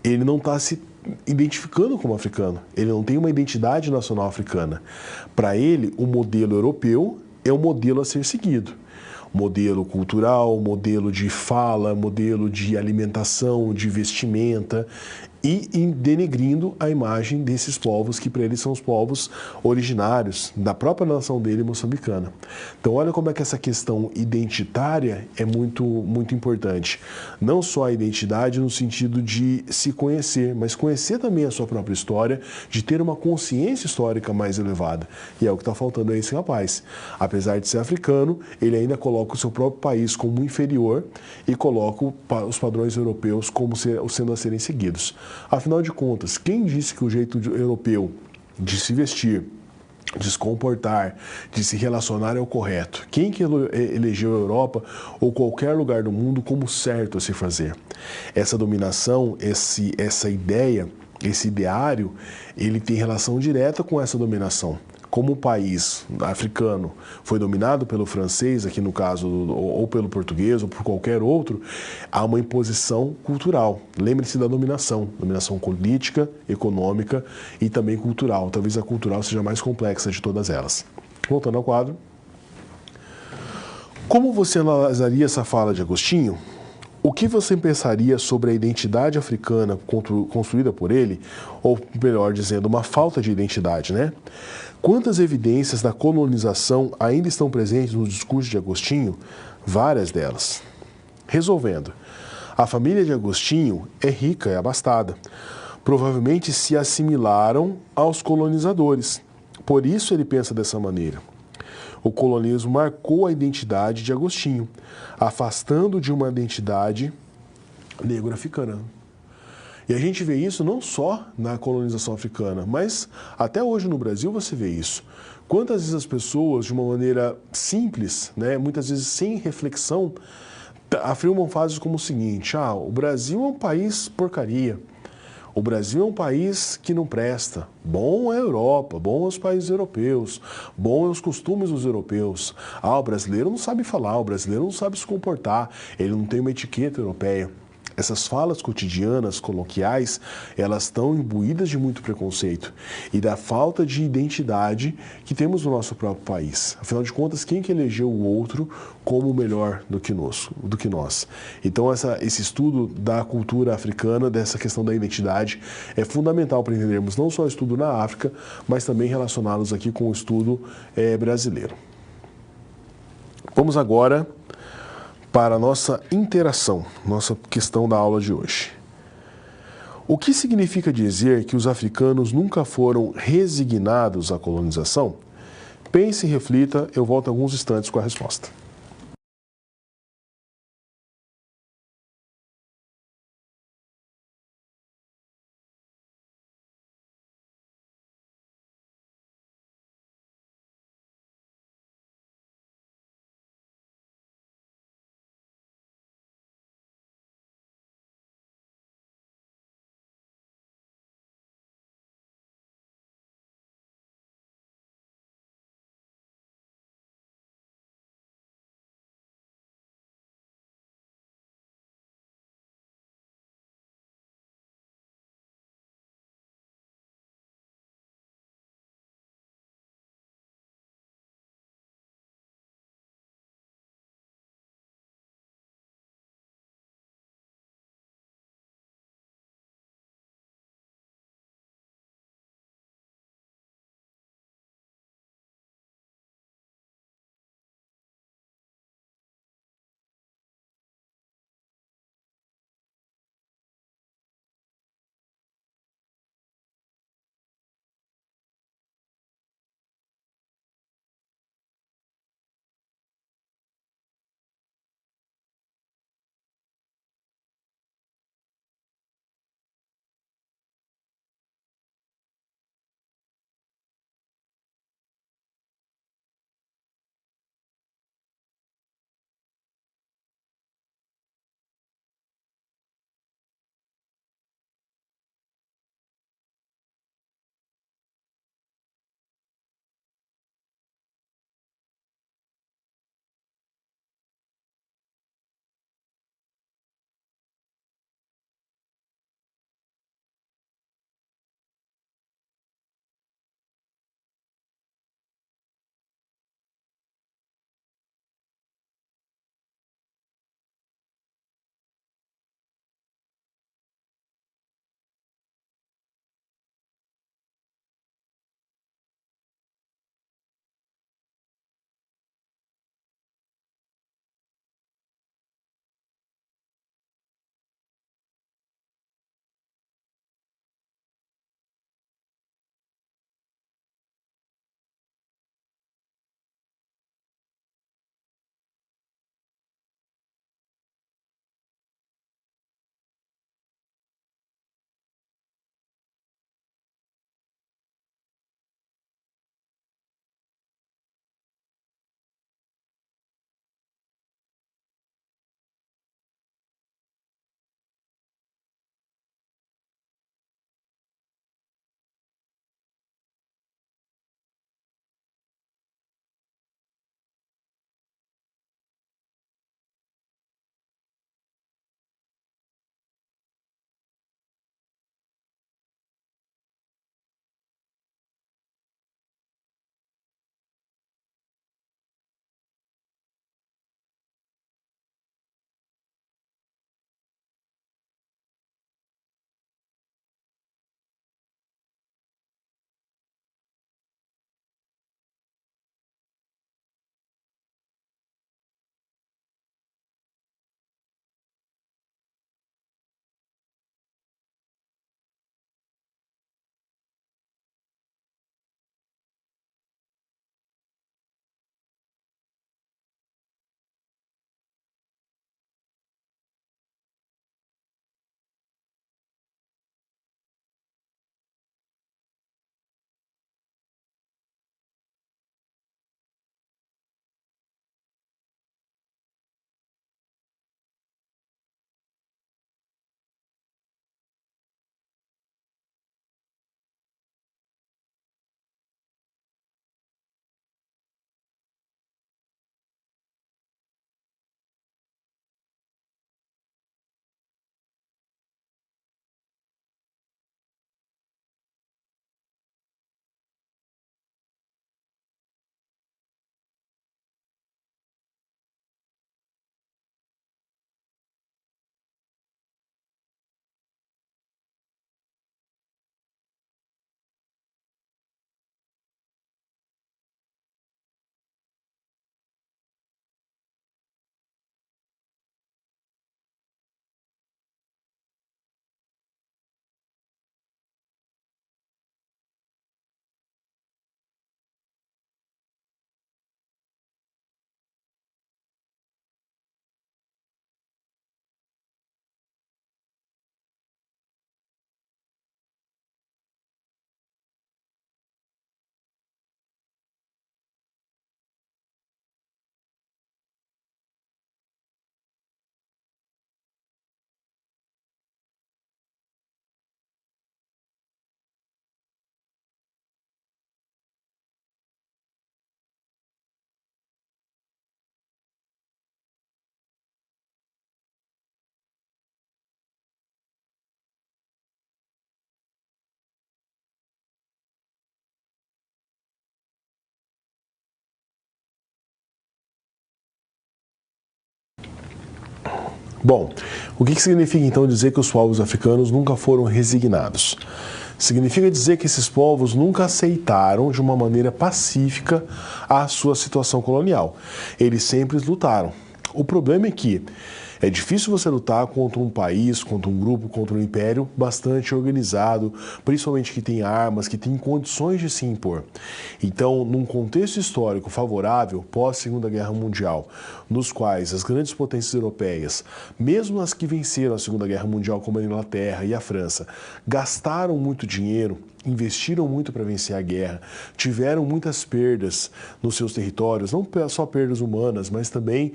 S1: ele não está se identificando como africano. Ele não tem uma identidade nacional africana. Para ele, o modelo europeu é o modelo a ser seguido. Modelo cultural, modelo de fala, modelo de alimentação, de vestimenta, e denegrindo a imagem desses povos que para ele são os povos originários da própria nação dele, moçambicana. Então olha como é que essa questão identitária é muito, muito importante. Não só a identidade no sentido de se conhecer, mas conhecer também a sua própria história, de ter uma consciência histórica mais elevada. E é o que está faltando a esse rapaz. Apesar de ser africano, ele ainda coloca o seu próprio país como inferior e coloca os padrões europeus como sendo a serem seguidos. Afinal de contas, quem disse que o jeito europeu de se vestir, de se comportar, de se relacionar é o correto? Quem que elegeu a Europa ou qualquer lugar do mundo como certo a se fazer? Essa dominação, essa ideia, esse ideário, ele tem relação direta com essa dominação. Como o país africano foi dominado pelo francês, aqui no caso, ou pelo português, ou por qualquer outro, há uma imposição cultural. Lembre-se da dominação política, econômica e também cultural. Talvez a cultural seja a mais complexa de todas elas. Voltando ao quadro. Como você analisaria essa fala de Agostinho? O que você pensaria sobre a identidade africana construída por ele, ou melhor dizendo, uma falta de identidade, né? Quantas evidências da colonização ainda estão presentes no discurso de Agostinho? Várias delas. Resolvendo, a família de Agostinho é rica e abastada. Provavelmente se assimilaram aos colonizadores. Por isso ele pensa dessa maneira. O colonialismo marcou a identidade de Agostinho, afastando de uma identidade negro-africana. E a gente vê isso não só na colonização africana, mas até hoje no Brasil você vê isso. Quantas vezes as pessoas, de uma maneira simples, né, muitas vezes sem reflexão, afirmam frases como o seguinte: o Brasil é um país porcaria. O Brasil é um país que não presta. Bom é a Europa, bom é os países europeus, bom é os costumes dos europeus. O brasileiro não sabe falar, o brasileiro não sabe se comportar, ele não tem uma etiqueta europeia. Essas falas cotidianas, coloquiais, elas estão imbuídas de muito preconceito e da falta de identidade que temos no nosso próprio país. Afinal de contas, quem que elegeu o outro como melhor do que nós? Então, esse estudo da cultura africana, dessa questão da identidade, é fundamental para entendermos não só o estudo na África, mas também relacioná-los aqui com o estudo brasileiro. Vamos agora para a nossa interação, nossa questão da aula de hoje. O que significa dizer que os africanos nunca foram resignados à colonização? Pense e reflita, eu volto em alguns instantes com a resposta. Bom, o que significa então dizer que os povos africanos nunca foram resignados? Significa dizer que esses povos nunca aceitaram de uma maneira pacífica a sua situação colonial. Eles sempre lutaram. O problema é que é difícil você lutar contra um país, contra um grupo, contra um império bastante organizado, principalmente que tem armas, que tem condições de se impor. Então, num contexto histórico favorável, pós-Segunda Guerra Mundial, nos quais as grandes potências europeias, mesmo as que venceram a Segunda Guerra Mundial, como a Inglaterra e a França, gastaram muito dinheiro, investiram muito para vencer a guerra, tiveram muitas perdas nos seus territórios, não só perdas humanas, mas também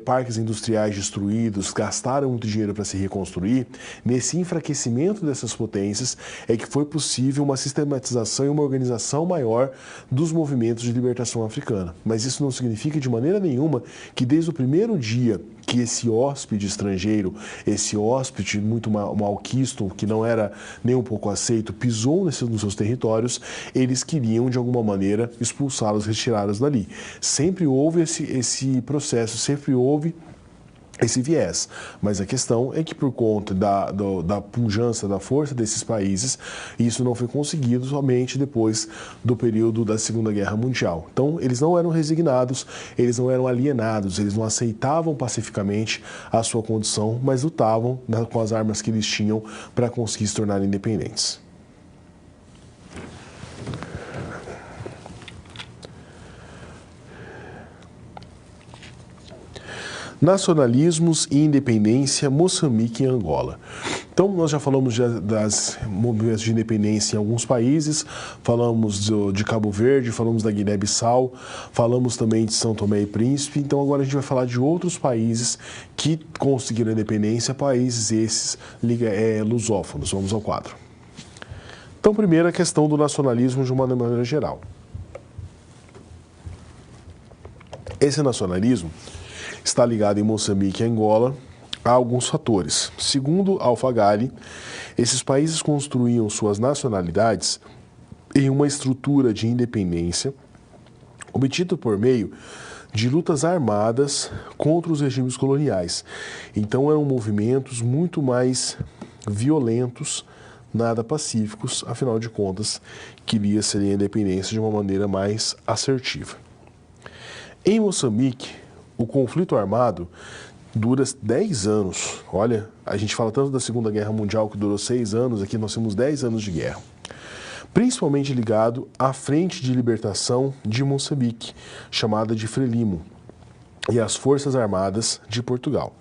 S1: parques industriais destruídos, gastaram muito dinheiro para se reconstruir. Nesse enfraquecimento dessas potências é que foi possível uma sistematização e uma organização maior dos movimentos de libertação africana. Mas isso não significa de maneira nenhuma que desde o primeiro dia que esse hóspede estrangeiro, esse hóspede muito malquisto, que não era nem um pouco aceito, pisou nos seus territórios, eles queriam de alguma maneira expulsá-los, retirá-los dali. Sempre houve esse processo, sempre houve esse viés, mas a questão é que por conta da pujança, da força desses países, isso não foi conseguido somente depois do período da Segunda Guerra Mundial. Então, eles não eram resignados, eles não eram alienados, eles não aceitavam pacificamente a sua condição, mas lutavam com as armas que eles tinham para conseguir se tornar independentes. Nacionalismos e independência, Moçambique e Angola. Então, nós já falamos das movimentos de independência em alguns países, falamos de Cabo Verde, falamos da Guiné-Bissau, falamos também de São Tomé e Príncipe. Então, agora a gente vai falar de outros países que conseguiram a independência, países esses lusófonos. Vamos ao quadro. Então, primeiro, a questão do nacionalismo de uma maneira geral. Esse nacionalismo está ligado em Moçambique e Angola a alguns fatores. Segundo Alfagali, esses países construíam suas nacionalidades em uma estrutura de independência obtida por meio de lutas armadas contra os regimes coloniais. Então eram movimentos muito mais violentos, nada pacíficos, afinal de contas, queria ser a independência de uma maneira mais assertiva. Em Moçambique, o conflito armado dura 10 anos. Olha, a gente fala tanto da Segunda Guerra Mundial que durou 6 anos, aqui nós temos 10 anos de guerra. Principalmente ligado à Frente de Libertação de Moçambique, chamada de Frelimo, e às Forças Armadas de Portugal.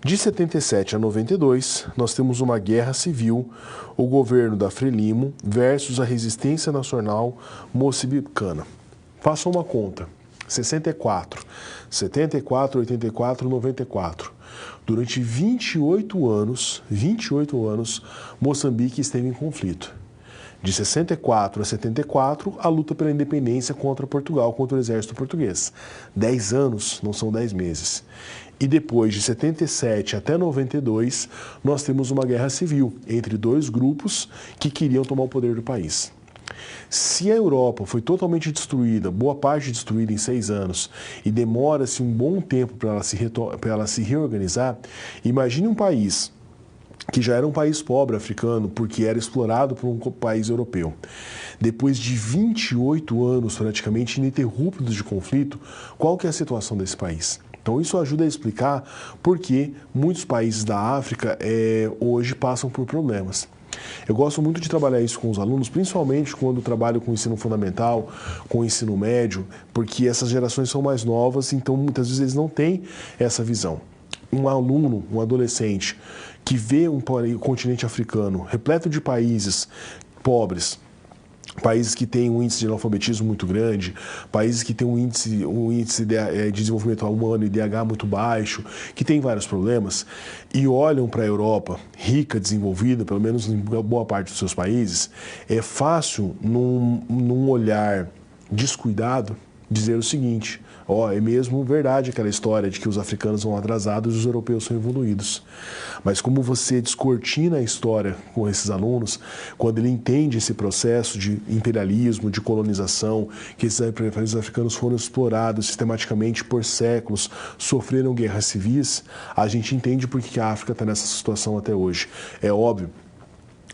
S1: De 77 a 92, nós temos uma guerra civil, o governo da Frelimo versus a resistência nacional moçambicana. Façam uma conta. 64, 74, 84, 94. Durante 28 anos, Moçambique esteve em conflito. De 64 a 74, a luta pela independência contra Portugal, contra o exército português. 10 anos, não são 10 meses. E depois de 77 até 92, nós temos uma guerra civil entre dois grupos que queriam tomar o poder do país. Se a Europa foi totalmente destruída, boa parte destruída em 6 anos, e demora-se um bom tempo para ela se reorganizar, imagine um país que já era um país pobre africano, porque era explorado por um país europeu. Depois de 28 anos praticamente ininterruptos de conflito, qual que é a situação desse país? Então isso ajuda a explicar por que muitos países da África hoje passam por problemas. Eu gosto muito de trabalhar isso com os alunos, principalmente quando trabalho com o ensino fundamental, com o ensino médio, porque essas gerações são mais novas, então muitas vezes eles não têm essa visão. Um aluno, um adolescente, que vê um continente africano repleto de países pobres, países que têm um índice de analfabetismo muito grande, países que têm um índice de desenvolvimento humano, IDH, muito baixo, que tem vários problemas, e olham para a Europa, rica, desenvolvida, pelo menos em boa parte dos seus países, é fácil, num olhar descuidado, dizer o seguinte: é mesmo verdade aquela história de que os africanos vão atrasados e os europeus são evoluídos. Mas como você descortina a história com esses alunos, quando ele entende esse processo de imperialismo, de colonização, que esses países africanos foram explorados sistematicamente por séculos, sofreram guerras civis, a gente entende por que a África está nessa situação até hoje. É óbvio.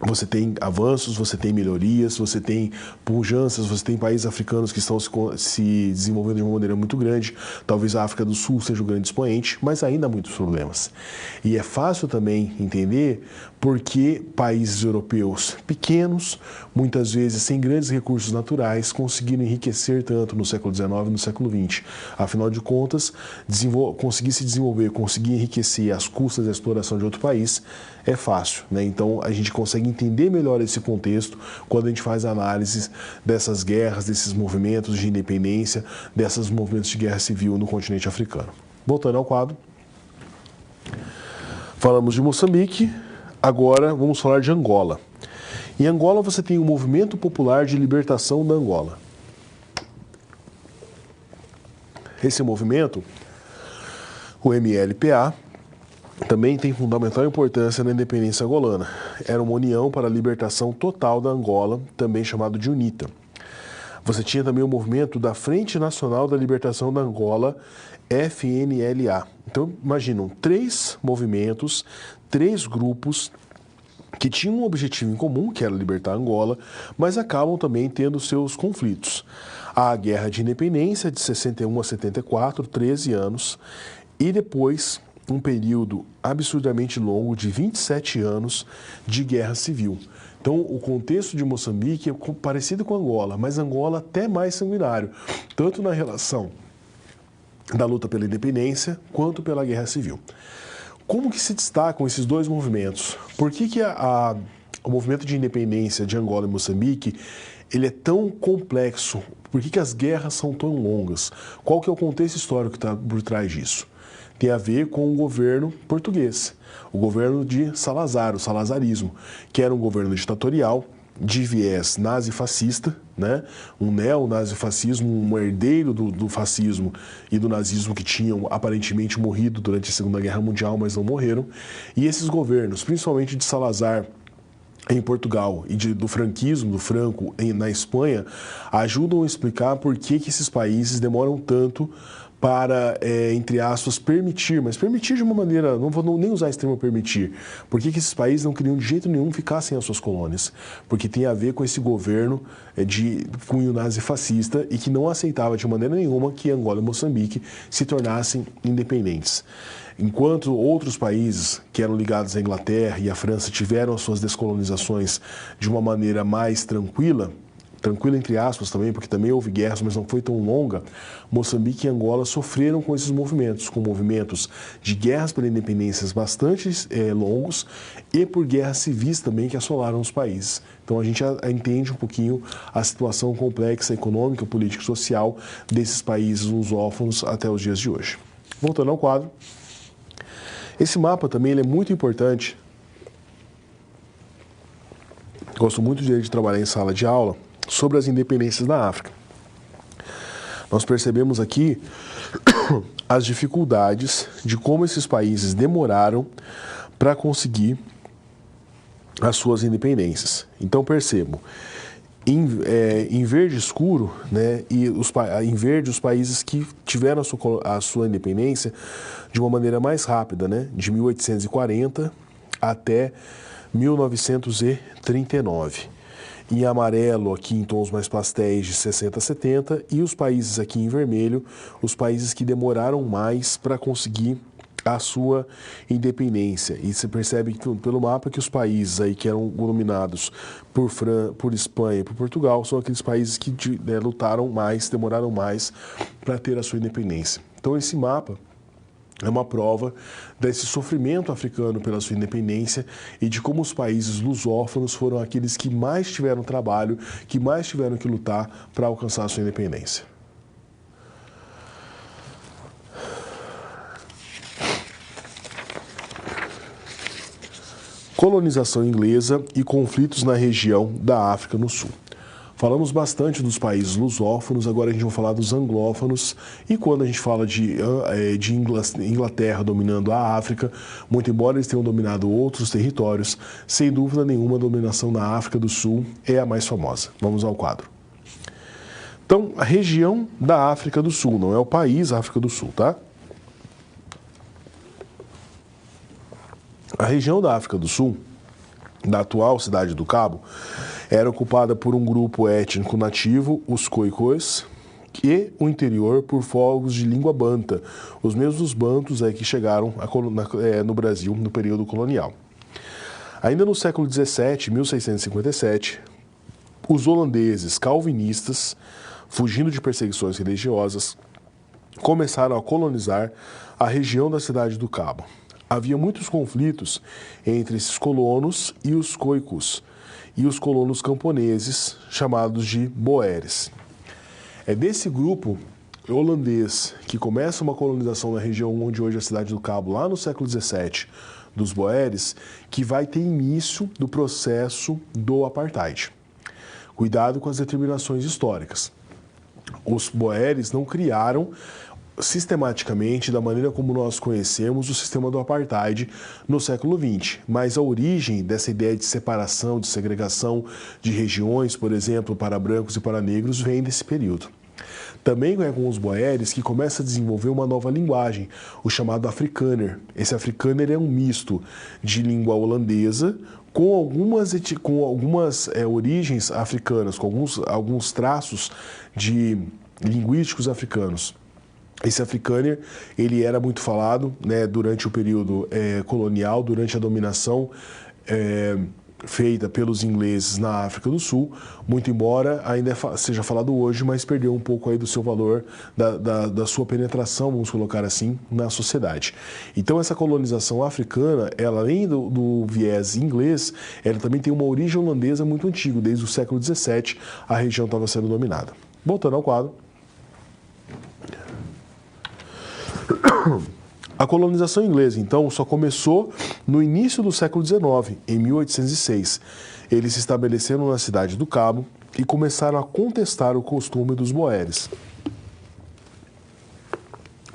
S1: Você tem avanços, você tem melhorias, você tem pujanças, você tem países africanos que estão se desenvolvendo de uma maneira muito grande. Talvez a África do Sul seja o grande expoente, mas ainda há muitos problemas. E é fácil também entender por que países europeus pequenos, muitas vezes sem grandes recursos naturais, conseguiram enriquecer tanto no século XIX e no século XX. Afinal de contas, conseguir se desenvolver, conseguir enriquecer às custas da exploração de outro país é fácil, né? Então a gente consegue entender melhor esse contexto quando a gente faz análises dessas guerras, desses movimentos de independência, desses movimentos de guerra civil no continente africano. Voltando ao quadro, falamos de Moçambique, agora vamos falar de Angola. Em Angola você tem o Movimento Popular de Libertação da Angola. Esse movimento, o MLPA, também tem fundamental importância na independência angolana. Era uma união para a libertação total da Angola, também chamado de UNITA. Você tinha também o movimento da Frente Nacional da Libertação da Angola, FNLA. Então, imaginam, 3 movimentos, 3 grupos que tinham um objetivo em comum, que era libertar Angola, mas acabam também tendo seus conflitos. A Guerra de Independência, de 61 a 74, 13 anos, e depois um período absurdamente longo de 27 anos de guerra civil. Então, o contexto de Moçambique é parecido com Angola, mas Angola até mais sanguinário, tanto na relação da luta pela independência quanto pela guerra civil. Como que se destacam esses dois movimentos? Por que o movimento de independência de Angola e Moçambique ele é tão complexo? Por que as guerras são tão longas? Qual que é o contexto histórico que está por trás disso? Tem a ver com o governo português, o governo de Salazar, o salazarismo, que era um governo ditatorial, de viés nazi-fascista, né? Um neo-nazifascismo, um herdeiro do fascismo e do nazismo que tinham aparentemente morrido durante a Segunda Guerra Mundial, mas não morreram. E esses governos, principalmente de Salazar em Portugal e do franquismo, do Franco na Espanha, ajudam a explicar por que esses países demoram tanto para, entre aspas, permitir, mas permitir de uma maneira, não vou nem usar esse termo permitir, porque que esses países não queriam de jeito nenhum ficar sem as suas colônias, porque tem a ver com esse governo de cunho nazifascista e que não aceitava de maneira nenhuma que Angola e Moçambique se tornassem independentes. Enquanto outros países que eram ligados à Inglaterra e à França tiveram as suas descolonizações de uma maneira mais tranquila entre aspas também, porque também houve guerras, mas não foi tão longa, Moçambique e Angola sofreram com esses movimentos, com movimentos de guerras pela independência bastante longos e por guerras civis também que assolaram os países. Então a gente entende um pouquinho a situação complexa econômica, política e social desses países lusófonos até os dias de hoje. Voltando ao quadro, esse mapa também ele é muito importante. Gosto muito de trabalhar em sala de aula sobre as independências da África. Nós percebemos aqui as dificuldades de como esses países demoraram para conseguir as suas independências. Então percebo, em verde escuro, né, e em verde os países que tiveram a sua independência de uma maneira mais rápida, né, de 1840 até 1939. Em amarelo, aqui em tons mais pastéis, de 60 a 70, e os países aqui em vermelho, os países que demoraram mais para conseguir a sua independência. E você percebe que, pelo mapa que os países aí que eram dominados por Espanha e por Portugal são aqueles países que lutaram mais, demoraram mais para ter a sua independência. Então esse mapa é uma prova desse sofrimento africano pela sua independência e de como os países lusófonos foram aqueles que mais tiveram trabalho, que mais tiveram que lutar para alcançar a sua independência. Colonização inglesa e conflitos na região da África no Sul. Falamos bastante dos países lusófonos, agora a gente vai falar dos anglófonos. E quando a gente fala de Inglaterra dominando a África, muito embora eles tenham dominado outros territórios, sem dúvida nenhuma a dominação na África do Sul é a mais famosa. Vamos ao quadro. Então, a região da África do Sul, não é o país África do Sul, tá? A região da África do Sul, da atual Cidade do Cabo, era ocupada por um grupo étnico nativo, os Khoikhos, e o interior por povos de língua banta, os mesmos bantos aí que chegaram no Brasil no período colonial. Ainda no século XVII, 1657, os holandeses calvinistas, fugindo de perseguições religiosas, começaram a colonizar a região da Cidade do Cabo. Havia muitos conflitos entre esses colonos e os Khoikhos, e os colonos camponeses, chamados de boeres. É desse grupo holandês que começa uma colonização na região onde hoje é a Cidade do Cabo, lá no século XVII, dos boeres, que vai ter início do processo do apartheid. Cuidado com as determinações históricas. Os boeres não criaram sistematicamente, da maneira como nós conhecemos, o sistema do apartheid no século XX. Mas a origem dessa ideia de separação, de segregação de regiões, por exemplo, para brancos e para negros, vem desse período. Também é com os boeres que começa a desenvolver uma nova linguagem, o chamado Afrikaner. Esse Afrikaner é um misto de língua holandesa com algumas origens africanas, com alguns traços linguísticos africanos. Esse Afrikaner, ele era muito falado, né, durante o período colonial, durante a dominação feita pelos ingleses na África do Sul, muito embora ainda seja falado hoje, mas perdeu um pouco aí do seu valor, da sua penetração, vamos colocar assim, na sociedade. Então essa colonização africana, ela, além do viés inglês, ela também tem uma origem holandesa muito antiga, desde o século XVII a região estava sendo dominada. Voltando ao quadro. A colonização inglesa, então, só começou no início do século XIX, em 1806. Eles se estabeleceram na Cidade do Cabo e começaram a contestar o costume dos boeres.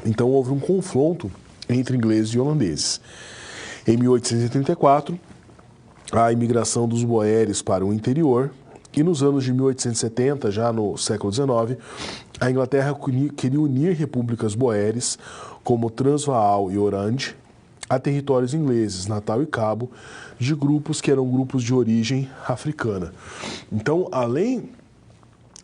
S1: Então, houve um confronto entre ingleses e holandeses. Em 1834, a imigração dos boeres para o interior, e nos anos de 1870, já no século XIX, a Inglaterra queria unir repúblicas boeres, como Transvaal e Orange, a territórios ingleses, Natal e Cabo, de grupos que eram grupos de origem africana. Então, além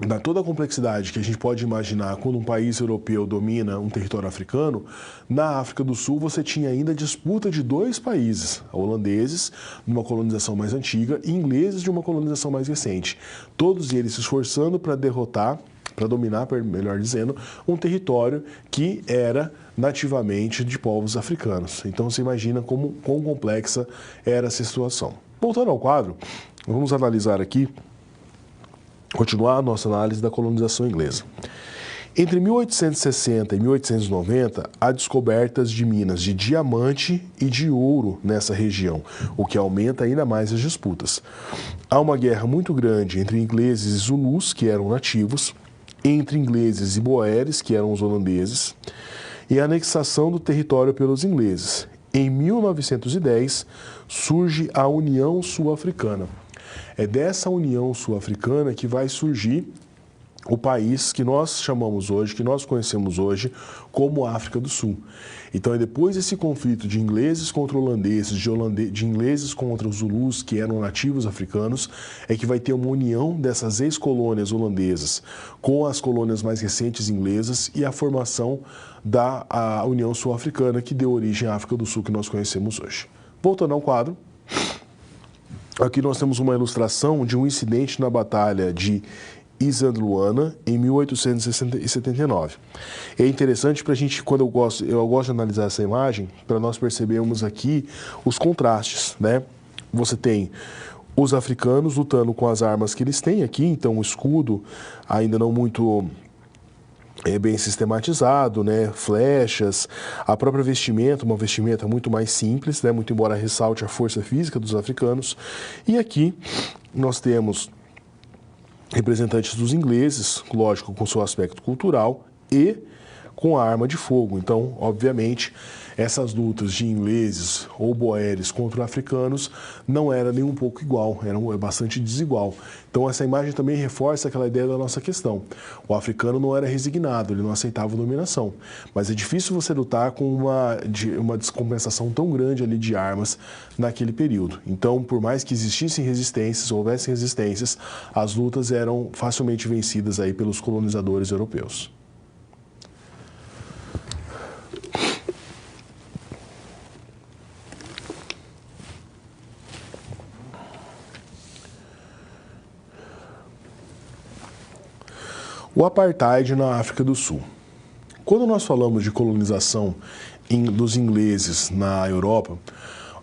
S1: da toda a complexidade que a gente pode imaginar quando um país europeu domina um território africano, na África do Sul você tinha ainda a disputa de dois países, holandeses, de uma colonização mais antiga, e ingleses de uma colonização mais recente. Todos eles se esforçando para dominar, melhor dizendo, um território que era nativamente de povos africanos. Então você imagina quão complexa era essa situação. Voltando ao quadro, vamos analisar aqui, continuar a nossa análise da colonização inglesa. Entre 1860 e 1890, há descobertas de minas de diamante e de ouro nessa região, o que aumenta ainda mais as disputas. Há uma guerra muito grande entre ingleses e zulus, que eram nativos, entre ingleses e boeres, que eram os holandeses, e a anexação do território pelos ingleses. Em 1910, surge a União Sul-Africana. É dessa União Sul-Africana que vai surgir o país que nós chamamos hoje, que nós conhecemos hoje como África do Sul. Então, é depois desse conflito de ingleses contra holandeses, de ingleses contra os zulus, que eram nativos africanos, é que vai ter uma união dessas ex-colônias holandesas com as colônias mais recentes inglesas e a formação da União Sul-Africana, que deu origem à África do Sul que nós conhecemos hoje. Voltando ao quadro. Aqui nós temos uma ilustração de um incidente na Batalha de Isandlwana, em 1879. É interessante para a gente, eu gosto de analisar essa imagem, para nós percebermos aqui os contrastes, né? Você tem os africanos lutando com as armas que eles têm aqui, então o escudo ainda não muito bem sistematizado, né? Flechas, a própria vestimenta, uma vestimenta muito mais simples, né? Muito embora ressalte a força física dos africanos. E aqui nós temos representantes dos ingleses, lógico, com seu aspecto cultural e com a arma de fogo. Então, obviamente, essas lutas de ingleses ou boeres contra africanos não era nem um pouco igual, era bastante desigual. Então, essa imagem também reforça aquela ideia da nossa questão. O africano não era resignado, ele não aceitava a dominação. Mas é difícil você lutar com uma descompensação tão grande ali de armas naquele período. Então, por mais que existissem resistências, houvessem resistências, as lutas eram facilmente vencidas aí pelos colonizadores europeus. O apartheid na África do Sul. Quando nós falamos de colonização dos ingleses na Europa,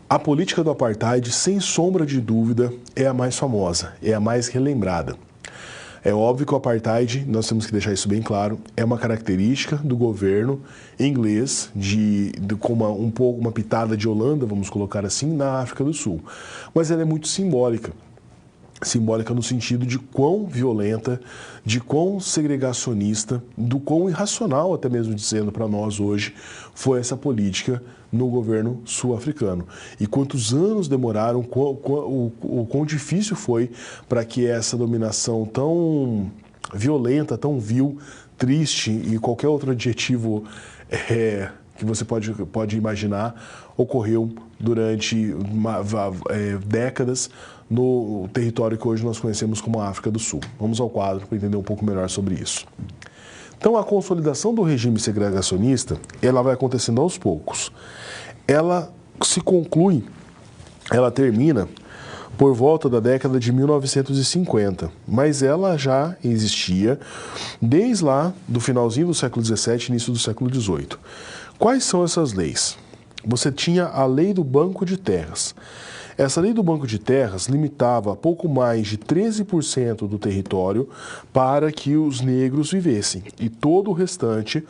S1: a política do apartheid, sem sombra de dúvida, é a mais famosa, é a mais relembrada. É óbvio que o apartheid, nós temos que deixar isso bem claro, é uma característica do governo inglês, com uma pitada de Holanda, vamos colocar assim, na África do Sul. Mas ela é muito simbólica. Simbólica no sentido de quão violenta, de quão segregacionista, do quão irracional, até mesmo dizendo para nós hoje, foi essa política no governo sul-africano. E quantos anos demoraram, o quão difícil foi para que essa dominação tão violenta, tão vil, triste e qualquer outro adjetivo que você pode imaginar, ocorreu durante décadas no território que hoje nós conhecemos como a África do Sul. Vamos ao quadro para entender um pouco melhor sobre isso. Então, a consolidação do regime segregacionista, ela vai acontecendo aos poucos. Ela se conclui, ela termina por volta da década de 1950, mas ela já existia desde lá do finalzinho do século XVII, início do século XVIII. Quais são essas leis? Você tinha a Lei do Banco de Terras. Essa Lei do Banco de Terras limitava pouco mais de 13% do território para que os negros vivessem e todo o restante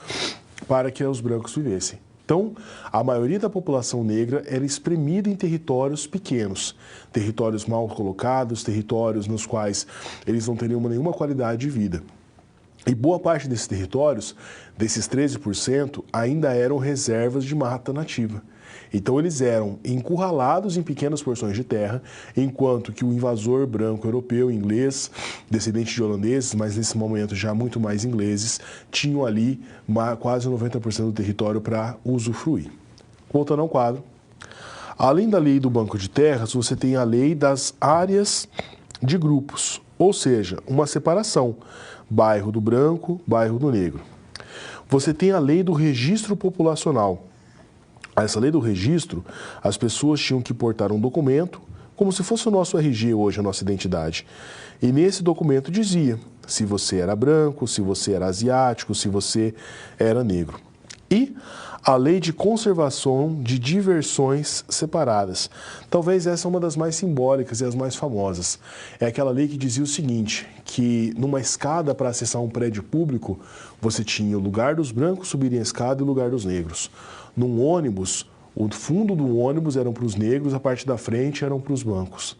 S1: para que os brancos vivessem. Então, a maioria da população negra era espremida em territórios pequenos, territórios mal colocados, territórios nos quais eles não teriam nenhuma qualidade de vida. E boa parte desses territórios, desses 13%, ainda eram reservas de mata nativa. Então eles eram encurralados em pequenas porções de terra, enquanto que o invasor branco europeu, inglês, descendente de holandeses, mas nesse momento já muito mais ingleses, tinham ali quase 90% do território para usufruir. Voltando ao quadro. Além da lei do Banco de Terras, você tem a lei das áreas de grupos, ou seja, uma separação, bairro do branco, bairro do negro. Você tem a lei do registro populacional. Essa lei do registro, as pessoas tinham que portar um documento, como se fosse o nosso RG hoje, a nossa identidade. E nesse documento dizia se você era branco, se você era asiático, se você era negro. E a lei de conservação de diversões separadas. Talvez essa é uma das mais simbólicas e as mais famosas. É aquela lei que dizia o seguinte, que numa escada para acessar um prédio público, você tinha o lugar dos brancos subirem a escada e o lugar dos negros. Num ônibus, o fundo do ônibus eram para os negros, a parte da frente eram para os brancos.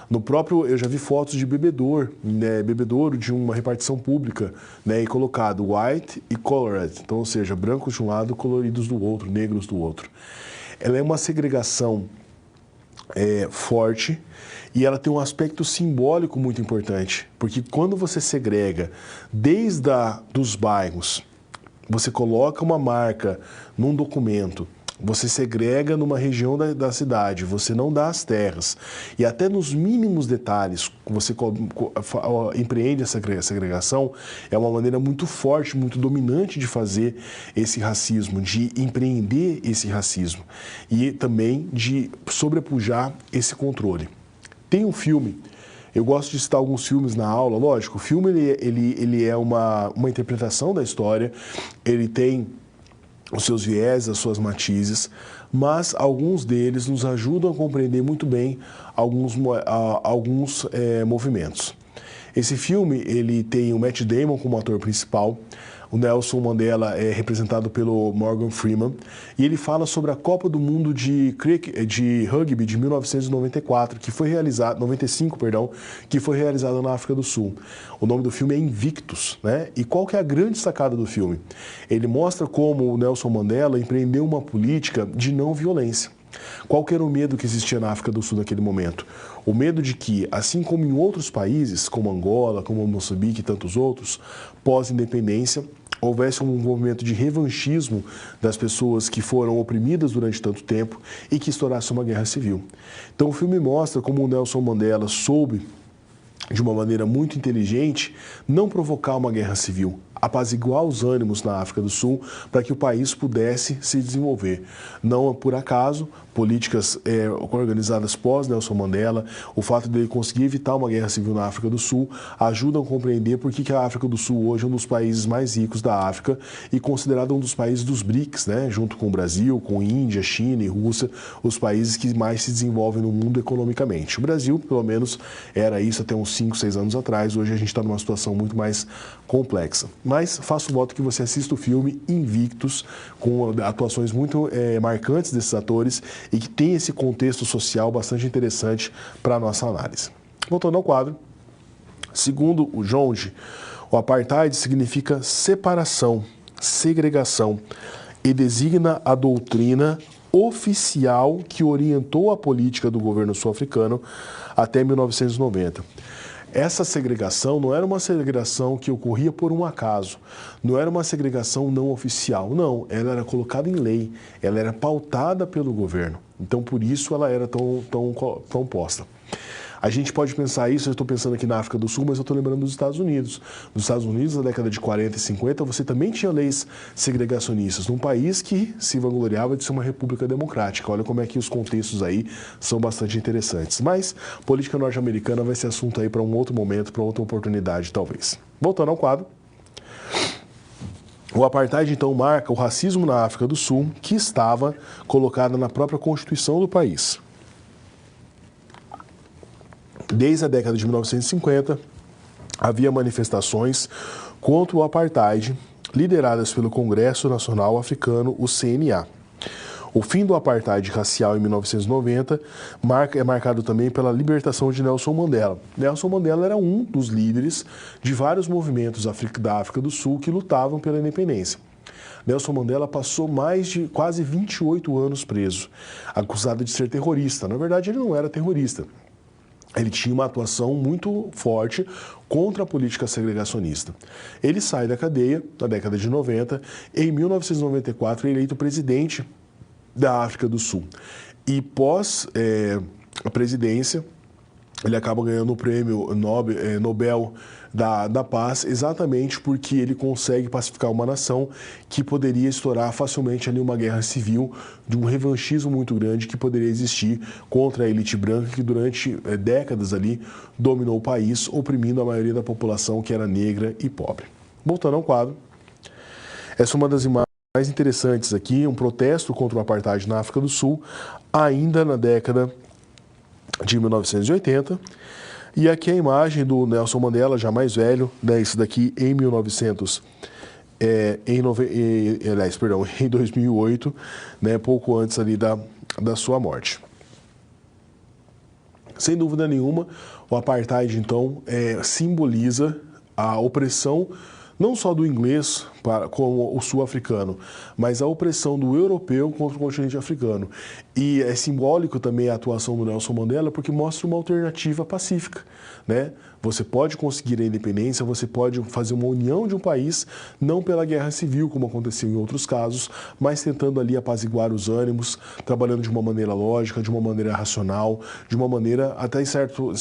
S1: No próprio, eu já vi fotos de bebedouro de uma repartição pública, e colocado white e colored, então, ou seja, brancos de um lado, coloridos do outro, negros do outro. Ela é uma segregação forte e ela tem um aspecto simbólico muito importante, porque quando você segrega desde dos bairros, você coloca uma marca num documento, você segrega numa região da cidade, você não dá as terras. E até nos mínimos detalhes, você empreende essa segregação, é uma maneira muito forte, muito dominante de fazer esse racismo, de empreender esse racismo e também de sobrepujar esse controle. Tem um filme, eu gosto de citar alguns filmes na aula, lógico, o filme ele é uma interpretação da história, ele tem os seus viés, as suas matizes, mas alguns deles nos ajudam a compreender muito bem alguns movimentos. Esse filme ele tem o Matt Damon como ator principal, O Nelson Mandela é representado pelo Morgan Freeman e ele fala sobre a Copa do Mundo de Rugby de 1994, que foi realizada, 95, perdão, que foi realizada na África do Sul. O nome do filme é Invictus, né? E qual que é a grande sacada do filme? Ele mostra como o Nelson Mandela empreendeu uma política de não violência. Qual que era o medo que existia na África do Sul naquele momento? O medo de que, assim como em outros países, como Angola, como Moçambique e tantos outros, pós-independência, houvesse um movimento de revanchismo das pessoas que foram oprimidas durante tanto tempo e que estourasse uma guerra civil. Então o filme mostra como o Nelson Mandela soube, de uma maneira muito inteligente, não provocar uma guerra civil, apaziguar os ânimos na África do Sul para que o país pudesse se desenvolver. Não por acaso, políticas organizadas pós-Nelson Mandela, o fato de ele conseguir evitar uma guerra civil na África do Sul, ajudam a compreender por que a África do Sul hoje é um dos países mais ricos da África e considerado um dos países dos BRICS, né? Junto com o Brasil, com Índia, China e Rússia, os países que mais se desenvolvem no mundo economicamente. O Brasil, pelo menos, era isso até uns 5, 6 anos atrás. Hoje a gente está numa situação muito mais complexa. Mas faço o voto que você assista o filme Invictus, com atuações muito marcantes desses atores e que tem esse contexto social bastante interessante para a nossa análise. Voltando ao quadro, segundo o Jonge, o apartheid significa separação, segregação e designa a doutrina oficial que orientou a política do governo sul-africano até 1990. Essa segregação não era uma segregação que ocorria por um acaso, não era uma segregação não oficial, não, ela era colocada em lei, ela era pautada pelo governo, então por isso ela era tão posta. A gente pode pensar isso, eu estou pensando aqui na África do Sul, mas eu estou lembrando dos Estados Unidos. Nos Estados Unidos, na década de 40 e 50, você também tinha leis segregacionistas, num país que se vangloriava de ser uma república democrática. Olha como é que os contextos aí são bastante interessantes. Mas política norte-americana vai ser assunto aí para um outro momento, para outra oportunidade, talvez. Voltando ao quadro. O apartheid, então, marca o racismo na África do Sul, que estava colocado na própria Constituição do país. Desde a década de 1950, havia manifestações contra o apartheid, lideradas pelo Congresso Nacional Africano, o CNA. O fim do apartheid racial em 1990 é marcado também pela libertação de Nelson Mandela. Nelson Mandela era um dos líderes de vários movimentos da África do Sul que lutavam pela independência. Nelson Mandela passou mais de quase 28 anos preso, acusado de ser terrorista. Na verdade, ele não era terrorista. Ele tinha uma atuação muito forte contra a política segregacionista. Ele sai da cadeia na década de 90 e em 1994 é eleito presidente da África do Sul. E pós a presidência, ele acaba ganhando o prêmio Nobel da Paz, exatamente porque ele consegue pacificar uma nação que poderia estourar facilmente ali uma guerra civil, de um revanchismo muito grande que poderia existir contra a elite branca que durante décadas ali dominou o país, oprimindo a maioria da população que era negra e pobre. Voltando ao quadro, essa é uma das imagens mais interessantes aqui, um protesto contra o apartheid na África do Sul, ainda na década de 1980, e aqui a imagem do Nelson Mandela, já mais velho, né, isso daqui em 2008, né, pouco antes ali da sua morte. Sem dúvida nenhuma, o apartheid, então, simboliza a opressão não só do inglês como o sul-africano, mas a opressão do europeu contra o continente africano. E é simbólico também a atuação do Nelson Mandela porque mostra uma alternativa pacífica, né? Você pode conseguir a independência, você pode fazer uma união de um país, não pela guerra civil, como aconteceu em outros casos, mas tentando ali apaziguar os ânimos, trabalhando de uma maneira lógica, de uma maneira racional, de uma maneira até em certo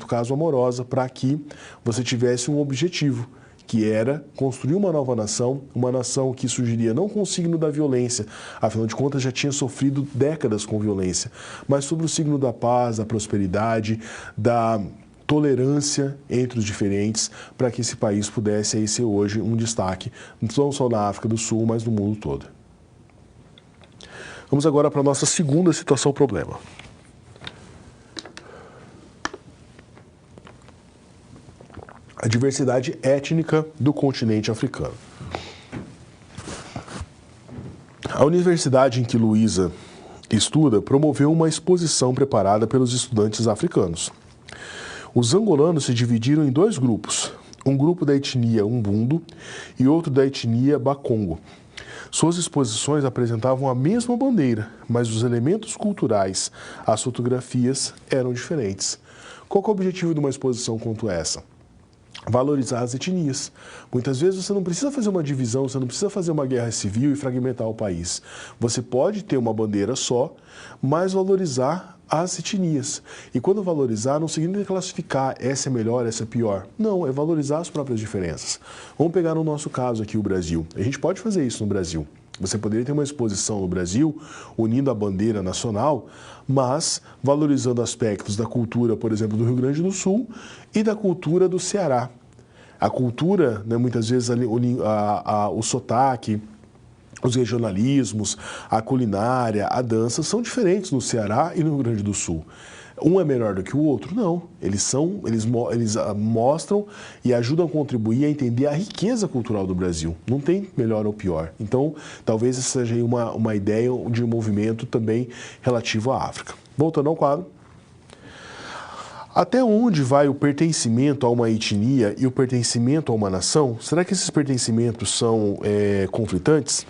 S1: caso amorosa, para que você tivesse um objetivo, que era construir uma nova nação, uma nação que surgiria não com o signo da violência, afinal de contas já tinha sofrido décadas com violência, mas sobre o signo da paz, da prosperidade, da tolerância entre os diferentes, para que esse país pudesse aí ser hoje um destaque, não só na África do Sul, mas no mundo todo. Vamos agora para a nossa segunda situação problema. A diversidade étnica do continente africano. A universidade em que Luísa estuda promoveu uma exposição preparada pelos estudantes africanos. Os angolanos se dividiram em dois grupos, um grupo da etnia Umbundo e outro da etnia Bakongo. Suas exposições apresentavam a mesma bandeira, mas os elementos culturais, as fotografias, eram diferentes. Qual é o objetivo de uma exposição quanto essa? Valorizar as etnias. Muitas vezes você não precisa fazer uma divisão, você não precisa fazer uma guerra civil e fragmentar o país. Você pode ter uma bandeira só, mas valorizar as etnias. E quando valorizar, não significa classificar essa é melhor, essa é pior. Não, é valorizar as próprias diferenças. Vamos pegar no nosso caso aqui o Brasil. A gente pode fazer isso no Brasil. Você poderia ter uma exposição no Brasil, unindo a bandeira nacional, mas valorizando aspectos da cultura, por exemplo, do Rio Grande do Sul e da cultura do Ceará. A cultura, né, muitas vezes o sotaque, os regionalismos, a culinária, a dança são diferentes no Ceará e no Rio Grande do Sul. Um é melhor do que o outro? Não. Eles mostram e ajudam a contribuir a entender a riqueza cultural do Brasil. Não tem melhor ou pior. Então, talvez essa seja uma ideia de um movimento também relativo à África. Voltando ao quadro. Até onde vai o pertencimento a uma etnia e o pertencimento a uma nação? Será que esses pertencimentos são conflitantes?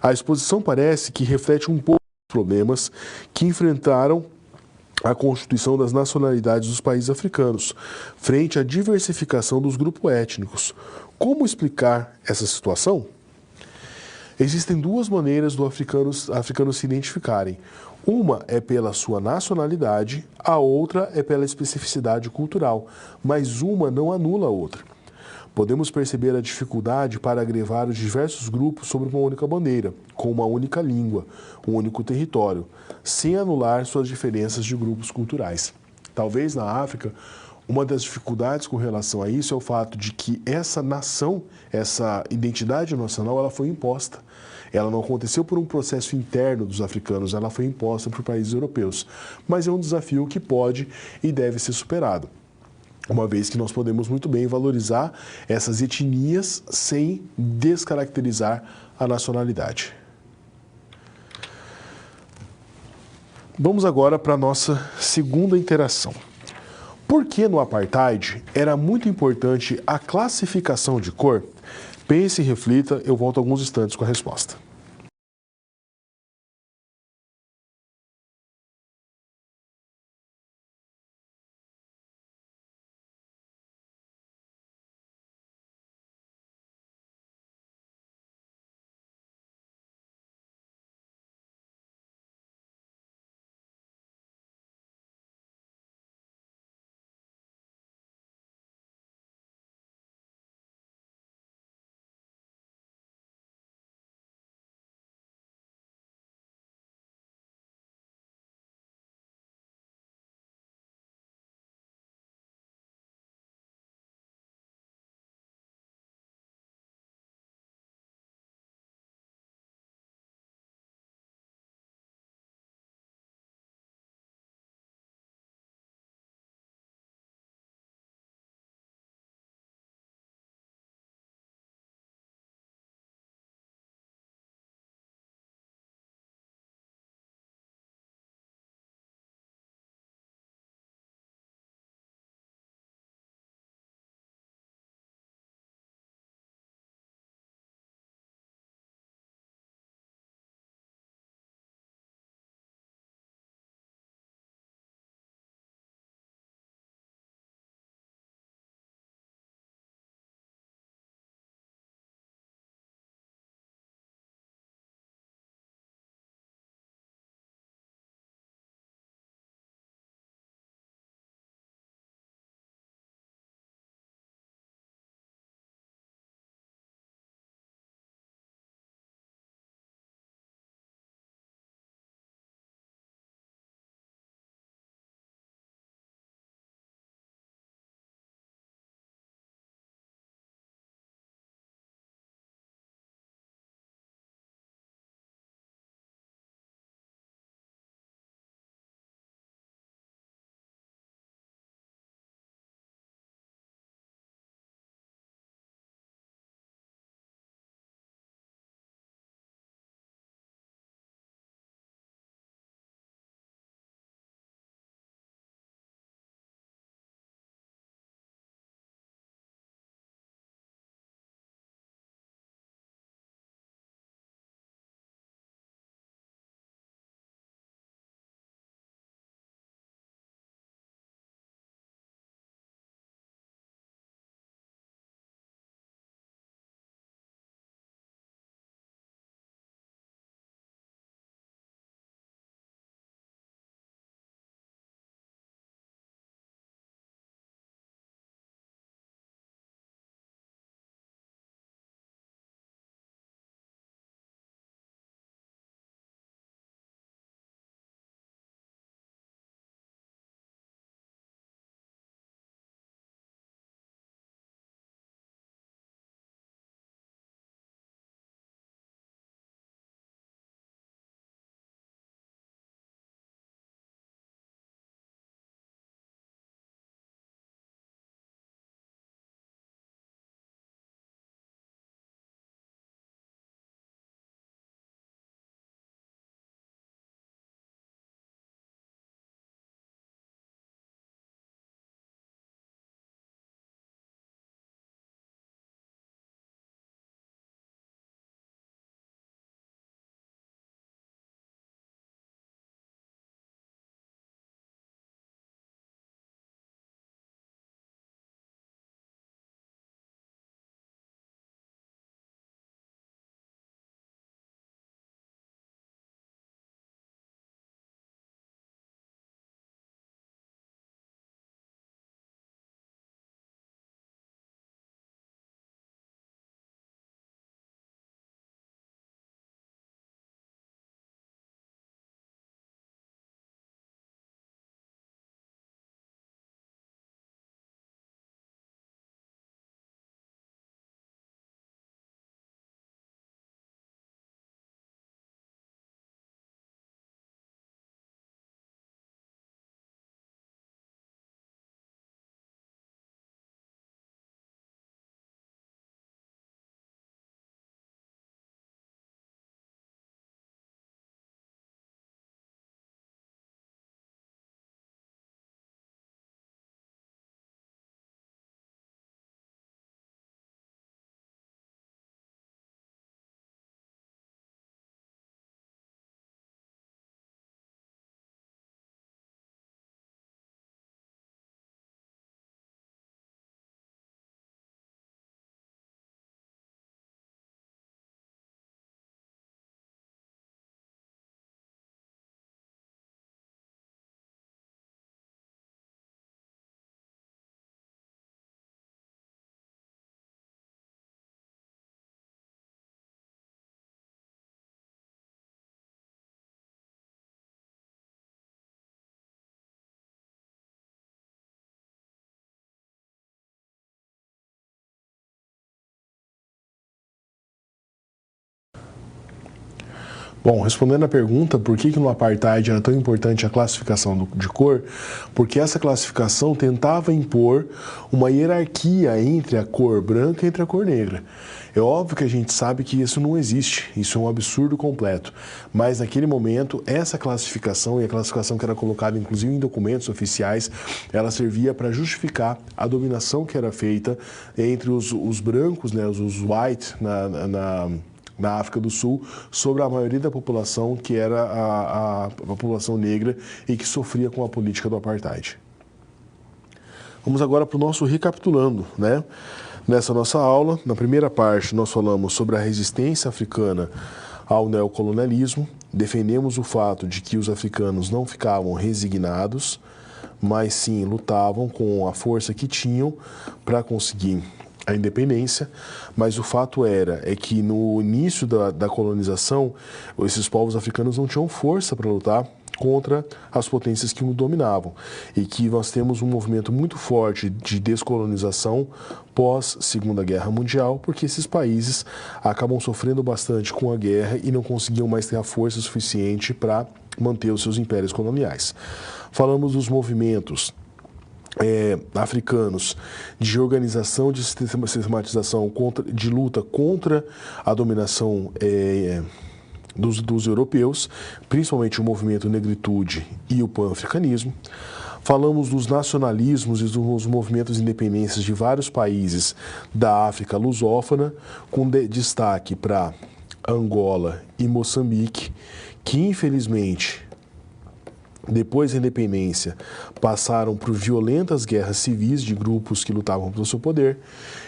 S1: A exposição parece que reflete um pouco os problemas que enfrentaram a constituição das nacionalidades dos países africanos, frente à diversificação dos grupos étnicos. Como explicar essa situação? Existem duas maneiras do africanos se identificarem. Uma é pela sua nacionalidade, a outra é pela especificidade cultural, mas uma não anula a outra. Podemos perceber a dificuldade para agregar os diversos grupos sob uma única bandeira, com uma única língua, um único território, sem anular suas diferenças de grupos culturais. Talvez na África, uma das dificuldades com relação a isso é o fato de que essa nação, essa identidade nacional, ela foi imposta. Ela não aconteceu por um processo interno dos africanos, ela foi imposta por países europeus. Mas é um desafio que pode e deve ser superado, uma vez que nós podemos muito bem valorizar essas etnias sem descaracterizar a nacionalidade. Vamos agora para a nossa segunda interação. Por que no apartheid era muito importante a classificação de cor? Pense e reflita, eu volto alguns instantes com a resposta. Bom, respondendo à pergunta por que no apartheid era tão importante a classificação de cor, porque essa classificação tentava impor uma hierarquia entre a cor branca e entre a cor negra. É óbvio que a gente sabe que isso não existe, isso é um absurdo completo, mas naquele momento essa classificação, e a classificação que era colocada inclusive em documentos oficiais, ela servia para justificar a dominação que era feita entre os brancos, né, os white na África do Sul, sobre a maioria da população que era a população negra e que sofria com a política do apartheid. Vamos agora para o nosso recapitulando, né? Nessa nossa aula, na primeira parte, nós falamos sobre a resistência africana ao neocolonialismo, defendemos o fato de que os africanos não ficavam resignados, mas sim lutavam com a força que tinham para conseguir a independência, mas o fato é que no início da colonização, esses povos africanos não tinham força para lutar contra as potências que o dominavam, e que nós temos um movimento muito forte de descolonização pós Segunda Guerra Mundial, porque esses países acabam sofrendo bastante com a guerra e não conseguiam mais ter a força suficiente para manter os seus impérios coloniais. Falamos dos movimentos africanos de organização, de sistematização, de luta contra a dominação dos europeus, principalmente o movimento Negritude e o pan-africanismo. Falamos dos nacionalismos e dos movimentos de independência de vários países da África lusófona, com destaque para Angola e Moçambique, que infelizmente depois da independência, passaram por violentas guerras civis de grupos que lutavam pelo seu poder.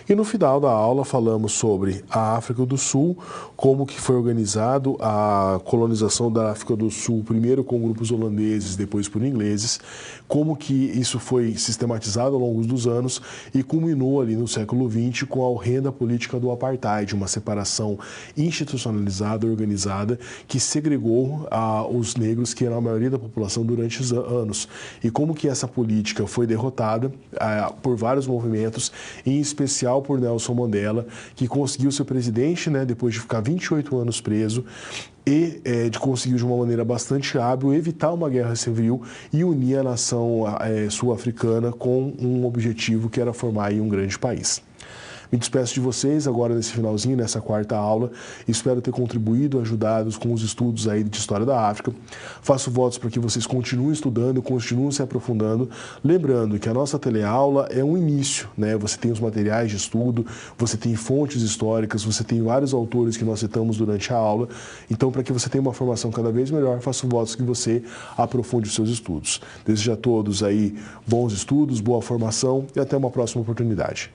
S1: E no final da aula falamos sobre a África do Sul, como que foi organizado a colonização da África do Sul, primeiro com grupos holandeses, depois por ingleses, como que isso foi sistematizado ao longo dos anos e culminou ali no século XX com a horrenda política do apartheid, uma separação institucionalizada, organizada, que segregou os negros, que eram a maioria da população durante os anos, e como que essa política foi derrotada por vários movimentos, em especial por Nelson Mandela, que conseguiu ser presidente, né, depois de ficar 28 anos preso, e conseguiu de uma maneira bastante hábil evitar uma guerra civil e unir a nação sul-africana com um objetivo que era formar aí um grande país. Me despeço de vocês agora nesse finalzinho, nessa quarta aula. Espero ter contribuído, ajudado com os estudos aí de História da África. Faço votos para que vocês continuem estudando, continuem se aprofundando. Lembrando que a nossa teleaula é um início, né? Você tem os materiais de estudo, você tem fontes históricas, você tem vários autores que nós citamos durante a aula. Então, para que você tenha uma formação cada vez melhor, faço votos que você aprofunde os seus estudos. Desejo a todos aí bons estudos, boa formação e até uma próxima oportunidade.